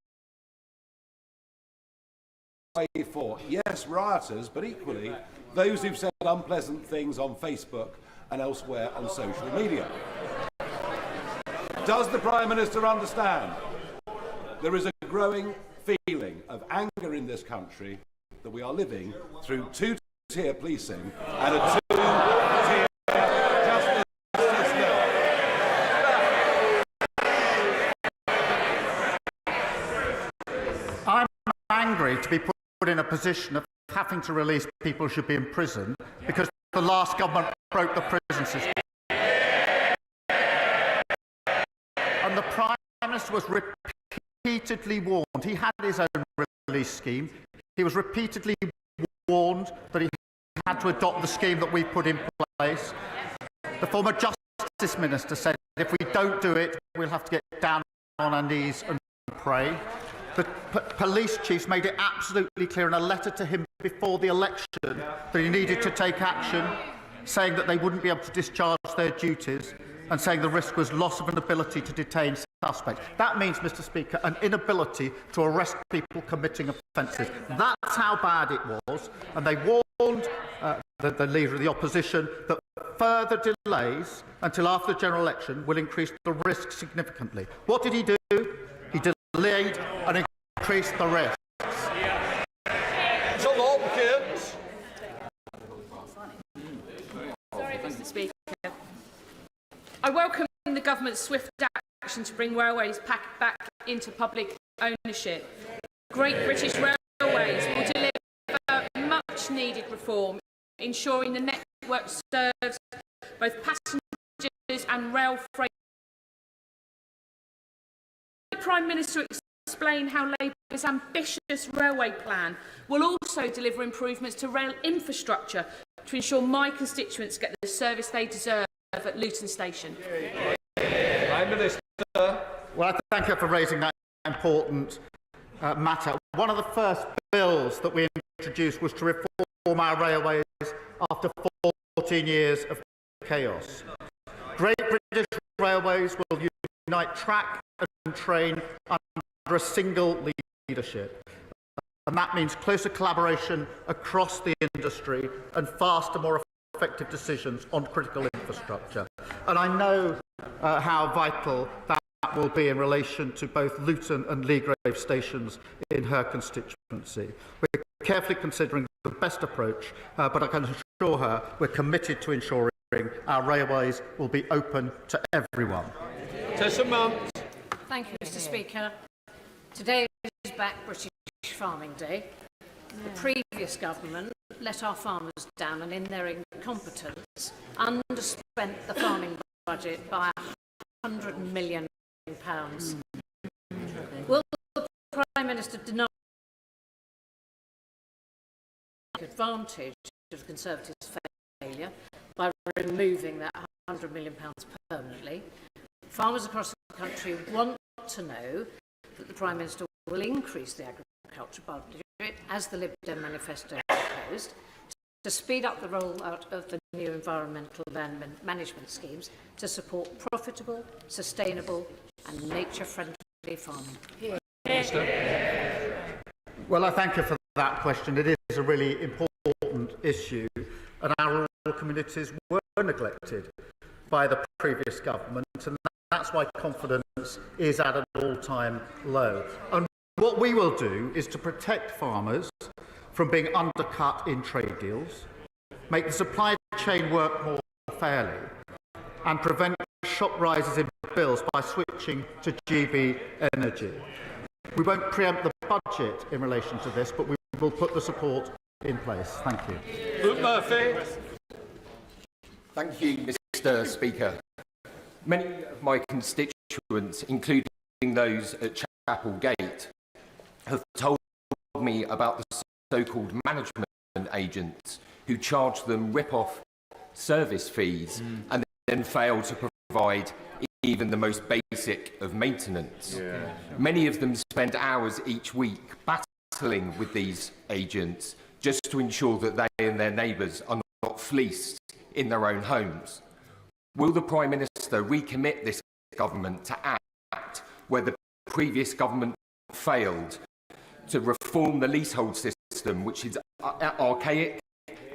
For, yes, rioters, but equally those who've said unpleasant things on Facebook and elsewhere on social media. Does the Prime Minister understand there is a growing feeling of anger in this country that we are living through two-tier policing and a two-tier justice system? I'm angry to be put in a position of having to release people who should be in prison because the last government broke the prison system. And the Prime Minister was repeatedly warned. He had his own release scheme. He was repeatedly warned that he had to adopt the scheme that we put in place. The former Justice Minister said, if we don't do it, we'll have to get down on our knees and pray. The police chiefs made it absolutely clear in a letter to him before the election that he needed to take action, saying that they wouldn't be able to discharge their duties and saying the risk was loss of an ability to detain suspects. That means, Mr. Speaker, an inability to arrest people committing offences. That's how bad it was, and they warned the Leader of the Opposition that further delays until after the general election will increase the risk significantly. What did he do? He delayed and increased the risk. Sorry, Mr. Speaker. I welcome the government's swift action to bring railways back into public ownership. Great British Railways will deliver much-needed reform, ensuring the network serves both passengers and rail freight. The Prime Minister explain how Labour's ambitious railway plan will also deliver improvements to rail infrastructure to ensure my constituents get the service they deserve at Luton Station. Prime Minister. Well, I thank you for raising that important matter. One of the first bills that we introduced was to reform our railways after 14 years of chaos. Great British Railways will unite track and train under a single leadership. And that means closer collaboration across the industry and faster, more effective decisions on critical infrastructure. And I know how vital that that will be in relation to both Luton and Leagrave stations in her constituency. We're carefully considering the best approach, but I can assure her we're committed to ensuring our railways will be open to everyone. Thank you, Mr. Speaker. Today is Back British Farming Day. The previous government let our farmers down and, in their incompetence, underspent the farming budget by £100 million. Will the Prime Minister deny advantage of Conservatives' failure by removing that £100 million permanently? Farmers across the country want to know that the Prime Minister will increase the agriculture budget, as the Lib Dem manifesto proposed, to speed up the rollout of the new environmental land management schemes to support profitable, sustainable and nature-friendly farming. Well, I thank you for that question. It is a really important issue, and our rural communities were neglected by the previous government, and that's why confidence is at an all-time low. And what we will do is to protect farmers from being undercut in trade deals, make the supply chain work more fairly, and prevent shock rises in bills by switching to GB energy. We won't preempt the budget in relation to this, but we will put the support in place. Thank you. Luke Murphy. Thank you, Mr. Speaker. Many of my constituents, including those at Chapel Gate, have told me about the so-called management agents who charge them rip-off service fees and then fail to provide even the most basic of maintenance. Many of them spend hours each week battling with these agents just to ensure that they and their neighbours are not fleeced in their own homes. Will the Prime Minister recommit this government to act where the previous government failed to reform the leasehold system, which is archaic,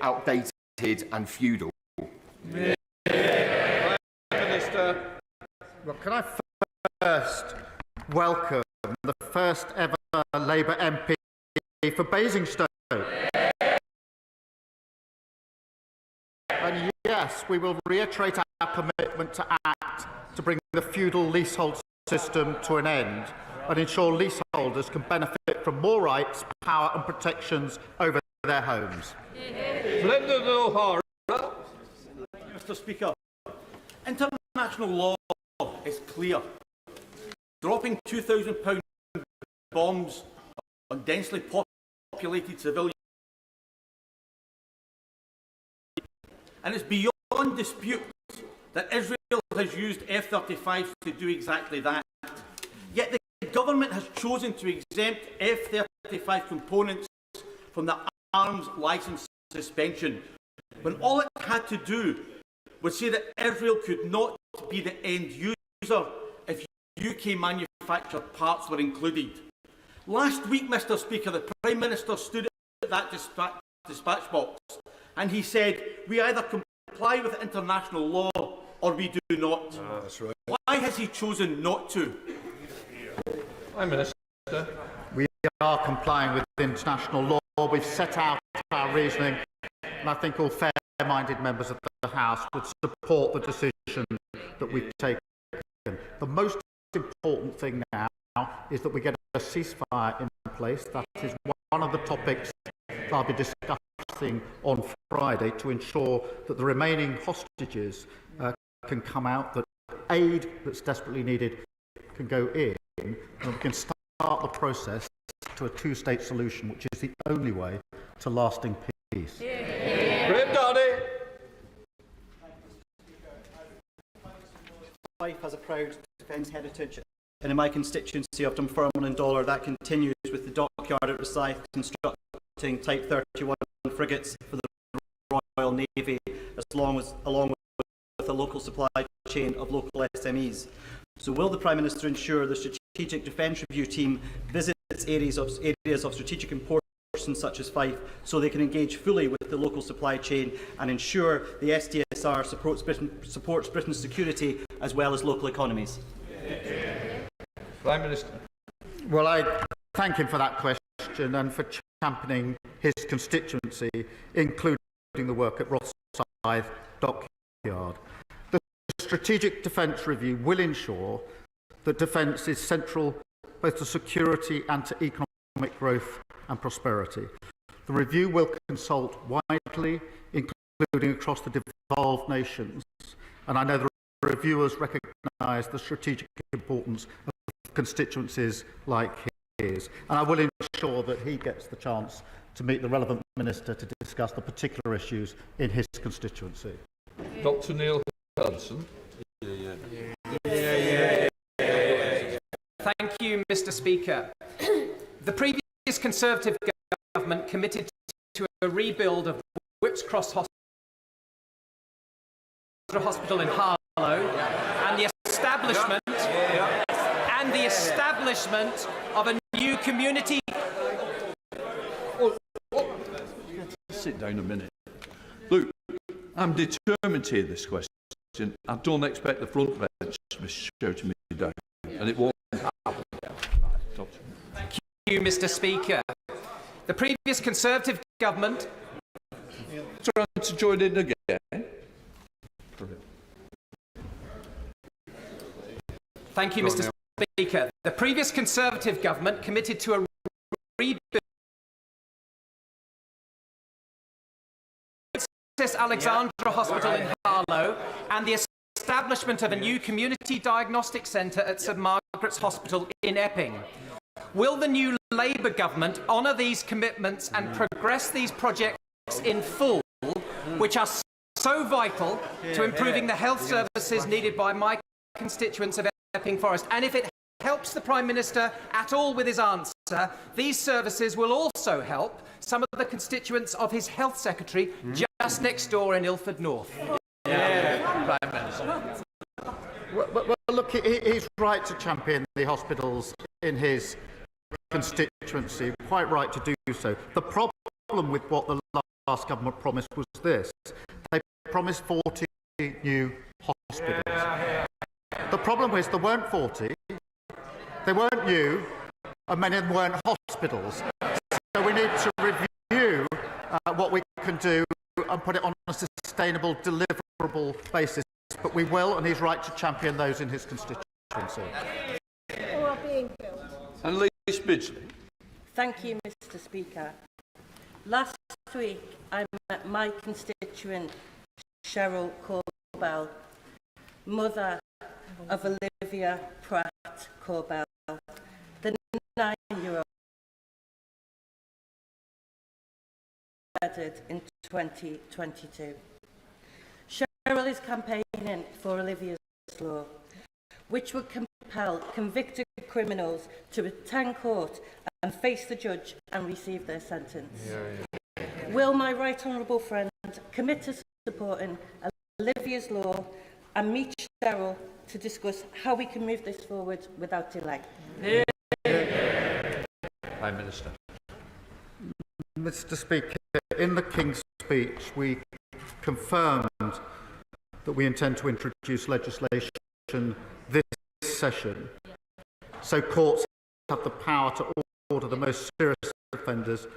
outdated and feudal? Minister. Well, can I first welcome the first ever Labour MP for Basingstoke? And yes, we will reiterate our commitment to act to bring the feudal leasehold system to an end and ensure leaseholders can benefit from more rights, power and protections over their homes. Mr. Speaker, international law is clear. Dropping £2,000 bombs on densely populated civilians, and it's beyond dispute that Israel has used F-35s to do exactly that. Yet the government has chosen to exempt F-35 components from the arms licence suspension, when all it had to do was say that Israel could not be the end user if UK manufactured parts were included. Last week, Mr. Speaker, the Prime Minister stood at that dispatch box and he said, we either comply with international law or we do not. That's right. Why has he chosen not to? Prime Minister. We are complying with international law. We've set out our reasoning, and I think all fair-minded members of the House would support the decision that we've taken. The most important thing now is that we get a ceasefire in place. That is one of the topics that I'll be discussing on Friday to ensure that the remaining hostages can come out, that aid that's desperately needed can go in, and we can start the process to a two-state solution, which is the only way to lasting peace. Fife has a proud defence heritage, and in my constituency of Dunfermline and Dollar, that continues with the dockyard at Rosyth constructing Type 31 frigates for the Royal Navy, along with a local supply chain of local SMEs. So will the Prime Minister ensure the Strategic Defence Review team visits areas of strategic importance such as Fife, so they can engage fully with the local supply chain and ensure the SDSR supports Britain's security as well as local economies? Prime Minister. Well, I thank him for that question and for championing his constituency, including the work at Rosyth Dockyard. The Strategic Defence Review will ensure that defence is central both to security and to economic growth and prosperity. The review will consult widely, including across the devolved nations, and I know the reviewers recognise the strategic importance of constituencies like his, and I will ensure that he gets the chance to meet the relevant minister to discuss the particular issues in his constituency. Dr Neil Hudson. Thank you, Mr. Speaker. The previous Conservative government committed to a rebuild of Whipps Cross Hospital in Harlow and the establishment of a new community. Sit down a minute. Look, I'm determined to hear this question. I don't expect the front bench to be shouting me down, and it won't happen. Thank you, Mr. Speaker. The previous Conservative government trying to join in again. Thank you, Mr. Speaker. The previous Conservative government committed to a rebuild of Princess Alexandra Hospital in Harlow and the establishment of a new community diagnostic centre at St Margaret's Hospital in Epping. Will the new Labour government honour these commitments and progress these projects in full, which are so vital to improving the health services needed by my constituents of Epping Forest? And if it helps the Prime Minister at all with his answer, these services will also help some of the constituents of his Health Secretary just next door in Ilford North. Prime Minister. Well, look, he's right to champion the hospitals in his constituency, quite right to do so. The problem with what the last government promised was this. They promised 40 new hospitals. The problem is there weren't 40, they weren't new, and many of them weren't hospitals. So we need to review what we can do and put it on a sustainable, deliverable basis. But we will, and he's right to champion those in his constituency. Or are being built. And Lee Spidsley. Thank you, Mr. Speaker. Last week, I met my constituent, Cheryl Corbell, mother of Olivia Pratt Corbell, the 9-year-old murdered in 2022. Cheryl is campaigning for Olivia's Law, which would compel convicted criminals to attend court and face the judge and receive their sentence. Will my right honourable friend commit to supporting Olivia's Law and meet Cheryl to discuss how we can move this forward without delay? Prime Minister. Mr. Speaker, in the King's Speech, we confirmed that we intend to introduce legislation this session, so courts have the power to order the most serious offenders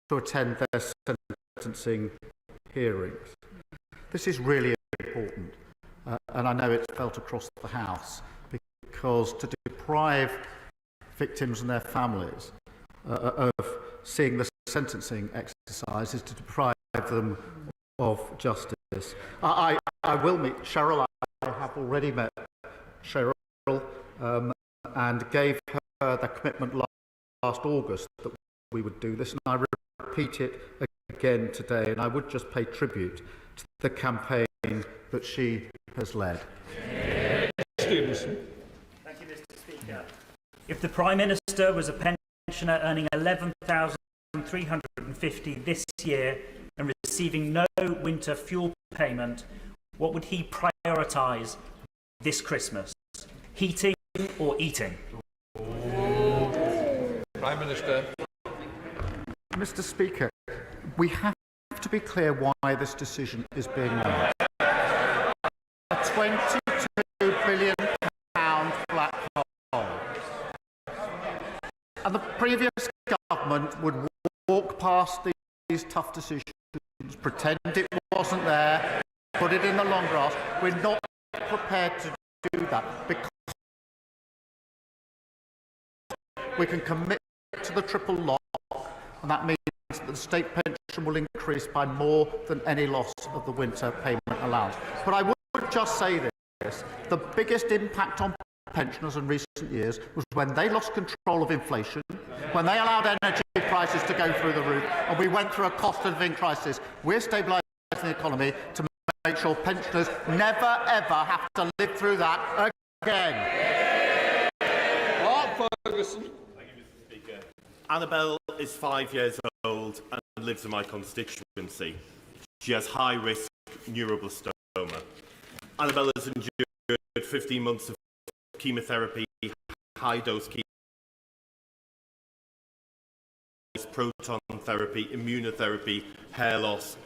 to attend their sentencing hearings. This is really important, and I know it's felt across the House, because to deprive victims and their families of seeing the sentencing exercise is to deprive them of justice. I will meet Cheryl. I have already met Cheryl and gave her the commitment last August that we would do this, and I repeat it again today, and I would just pay tribute to the campaign that she has led. Stevenson. Thank you, Mr. Speaker. If the Prime Minister was a pensioner earning $11,350 this year and receiving no winter fuel payment, what would he prioritise this Christmas? Heating or eating? Prime Minister. Mr. Speaker, we have to be clear why this decision is being made. A £22 billion black hole past these tough decisions, pretend it wasn't there, put it in the long grass. We're not prepared to do that because we can commit to the triple lock, and that means that the state pension will increase by more than any loss of the winter payment allowance. But I would just say this, the biggest impact on pensioners in recent years was when they lost control of inflation, when they allowed energy prices to go through the roof, and we went through a cost of living crisis. We're stabilising the economy to make sure pensioners never ever have to live through that again. Mark Ferguson. Thank you, Mr. Speaker. Annabelle is 5 years old and lives in my constituency. She has high-risk neuroblastoma. Annabelle has endured 15 months of chemotherapy, high-dose proton therapy, immunotherapy, hair loss,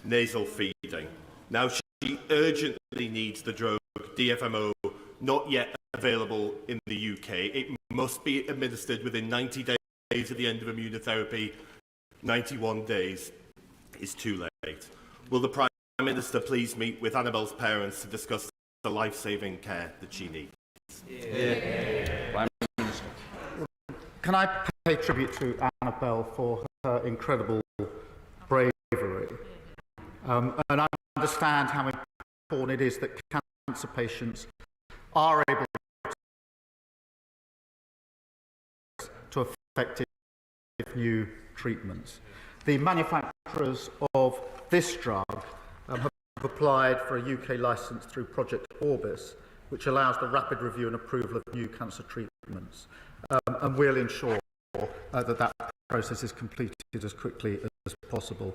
nasal feeding. Now she urgently needs the drug DFMO, not yet available in the UK. It must be administered within 90 days of the end of immunotherapy. 91 days is too late. Will the Prime Minister please meet with Annabelle's parents to discuss the life-saving care that she needs? Prime Minister. Can I pay tribute to Annabelle for her incredible bravery? And I understand how important it is that cancer patients are able to effective new treatments. The manufacturers of this drug have applied for a UK licence through Project Orbis, which allows the rapid review and approval of new cancer treatments. And we'll ensure that process is completed as quickly as possible.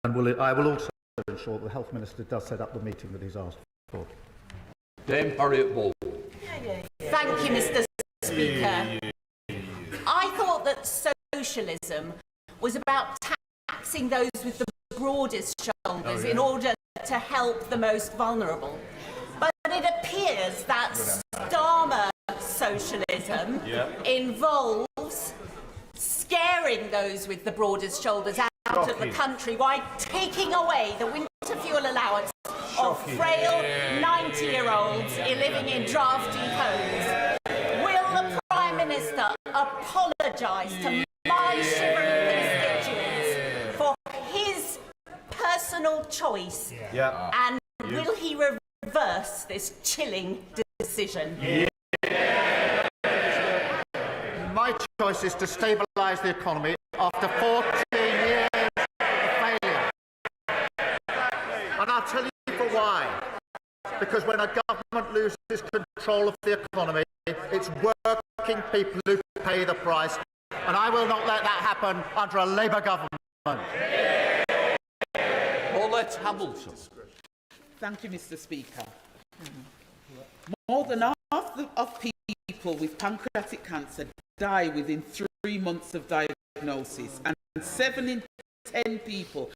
And I will also ensure that the Health Minister does set up the meeting that he's asked for. Dame Harriet Ball. Thank you, Mr. Speaker. I thought that socialism was about taxing those with the broadest shoulders in order to help the most vulnerable. But it appears that Starmer socialism involves scaring those with the broadest shoulders out of the country while taking away the winter fuel allowance of frail 90-year-olds living in drafty homes. Will the Prime Minister apologise to my shivering constituents for his personal choice? And will he reverse this chilling decision? My choice is to stabilise the economy after 14 years of failure. And I'll tell you for why. Because when a government loses control of the economy, it's working people who pay the price. And I will not let that happen under a Labour government. Paulette Hamilton. Thank you, Mr. Speaker. More than half of people with pancreatic cancer die within 3 months of diagnosis, and 7 in 10 people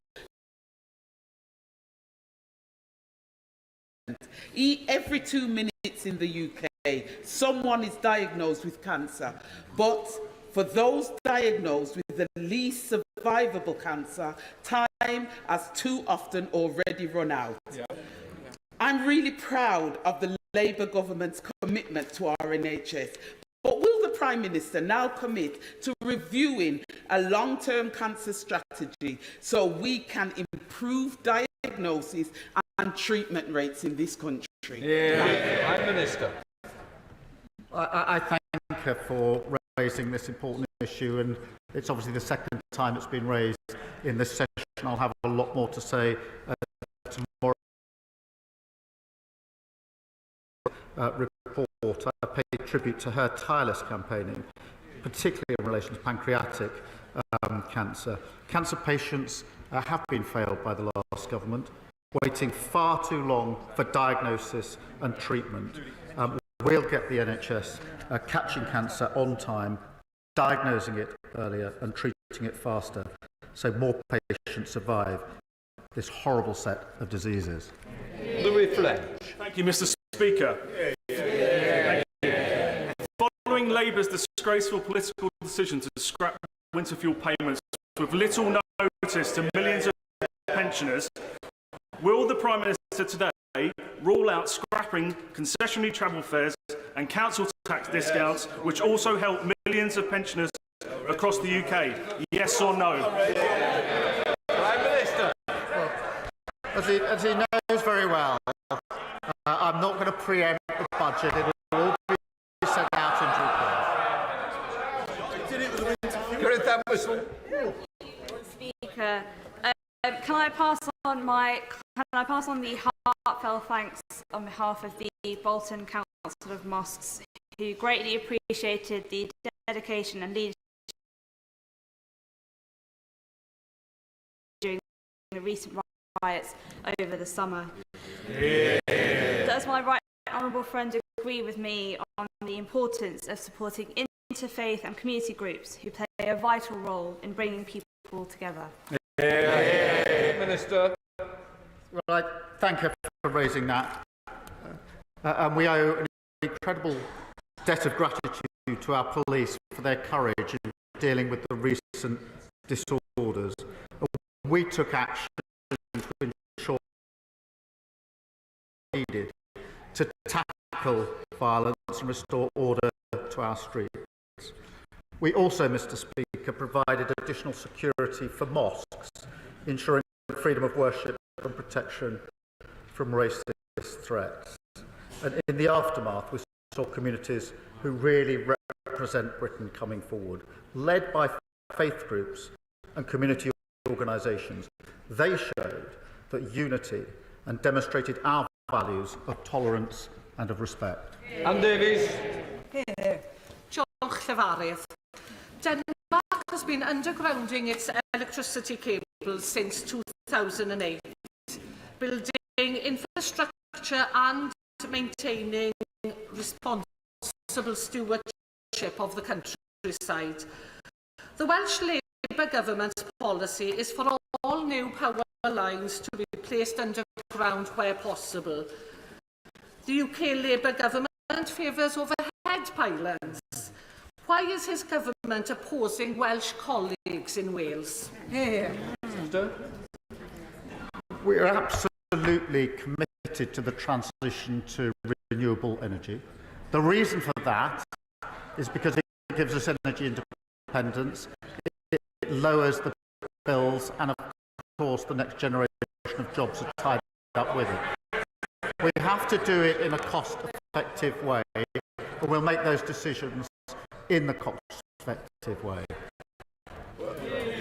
every 2 minutes in the UK, someone is diagnosed with cancer. But for those diagnosed with the least survivable cancer, time has too often already run out. I'm really proud of the Labour government's commitment to our NHS. But will the Prime Minister now commit to reviewing a long-term cancer strategy so we can improve diagnosis and treatment rates in this country? Prime Minister. I thank her for raising this important issue, and it's obviously the second time it's been raised in this session. I'll have a lot more to say tomorrow. Report, I pay tribute to her tireless campaigning, particularly in relation to pancreatic cancer. Cancer patients have been failed by the last government, waiting far too long for diagnosis and treatment. We'll get the NHS catching cancer on time, diagnosing it earlier and treating it faster, so more patients survive this horrible set of diseases. Louis French. Thank you, Mr. Speaker. Thank you. Following Labour's disgraceful political decision to scrap winter fuel payments with little notice to millions of pensioners, will the Prime Minister today rule out scrapping concessionary travel fares and council tax discounts, which also help millions of pensioners across the UK? Yes or no? Prime Minister. As he knows very well, I'm not going to preempt the budget. It will all be set out in due course. Speaker, can I pass on the heartfelt thanks on behalf of the Bolton Council of Mosques, who greatly appreciated the dedication and leadership during the recent riots over the summer. Does my right honourable friend agree with me on the importance of supporting interfaith and community groups who play a vital role in bringing people together? Minister. Well, I thank her for raising that. And we owe an incredible debt of gratitude to our police for their courage in dealing with the recent disorders. We took action to ensure needed to tackle violence and restore order to our streets. We also, Mr. Speaker, provided additional security for mosques, ensuring freedom of worship and protection from racist threats. And in the aftermath, we saw communities who really represent Britain coming forward, led by faith groups and community organisations. They showed that unity and demonstrated our values of tolerance and of respect. Ann Davies. Diolch, Llefarydd. Denmark has been undergrounding its electricity cables since 2008, building infrastructure and maintaining responsible stewardship of the countryside. The Welsh Labour government's policy is for all new power lines to be placed underground where possible. The UK Labour government favours overhead pylons. Why is his government opposing Welsh colleagues in Wales? We are absolutely committed to the transition to renewable energy. The reason for that is because it gives us energy independence, it lowers the bills, and of course the next generation of jobs are tied up with it. We have to do it in a cost-effective way, and we'll make those decisions in the cost-effective way.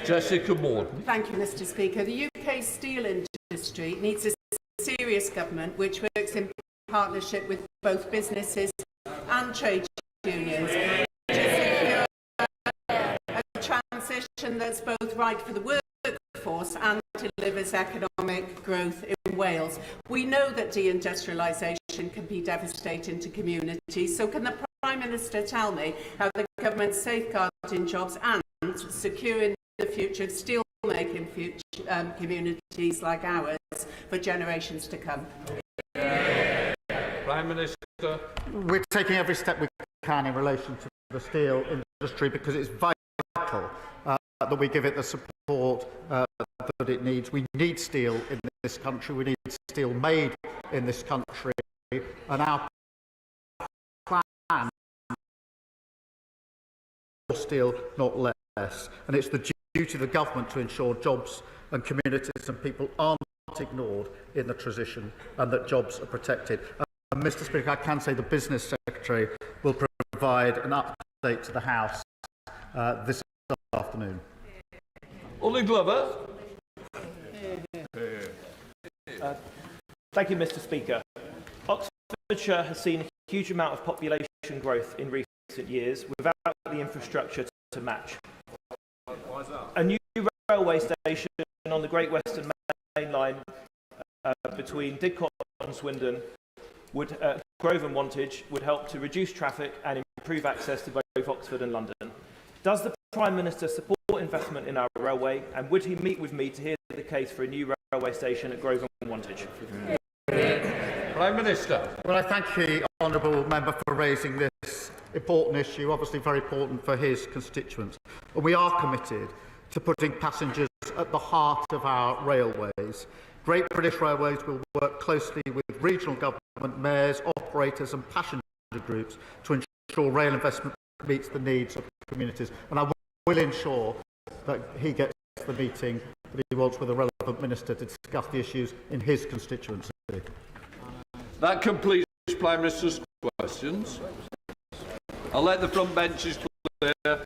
Jessica Morton. Thank you, Mr. Speaker. The UK steel industry needs a serious government which works in partnership with both businesses and trade unions to secure a transition that's both right for the workforce and delivers economic growth in Wales. We know that deindustrialisation can be devastating to communities, so can the Prime Minister tell me how the government's safeguarding jobs and securing the future of steel-making communities like ours for generations to come? Prime Minister. We're taking every step we can in relation to the steel industry because it's vital that we give it the support that it needs. We need steel in this country. We need steel made in this country. And our plan for steel, not less. And it's the duty of the government to ensure jobs and communities and people aren't ignored in the transition and that jobs are protected. Mr. Speaker, I can say the Business Secretary will provide an update to the House this afternoon. Ollie Glover. Thank you, Mr. Speaker. Oxfordshire has seen a huge amount of population growth in recent years without the infrastructure to match. A new railway station on the Great Western Main Line between Didcot and Swindon Grove and Wantage would help to reduce traffic and improve access to both Oxford and London. Does the Prime Minister support investment in our railway, and would he meet with me to hear the case for a new railway station at Grove and Wantage? Prime Minister. Well, I thank the honourable member for raising this important issue, obviously very important for his constituents. And we are committed to putting passengers at the heart of our railways. Great British Railways will work closely with regional government, mayors, operators and passenger groups to ensure rail investment meets the needs of communities. And I will ensure that he gets the meeting that he wants with the relevant minister to discuss the issues in his constituency. That completes Prime Minister's questions. I'll let the front benches clear.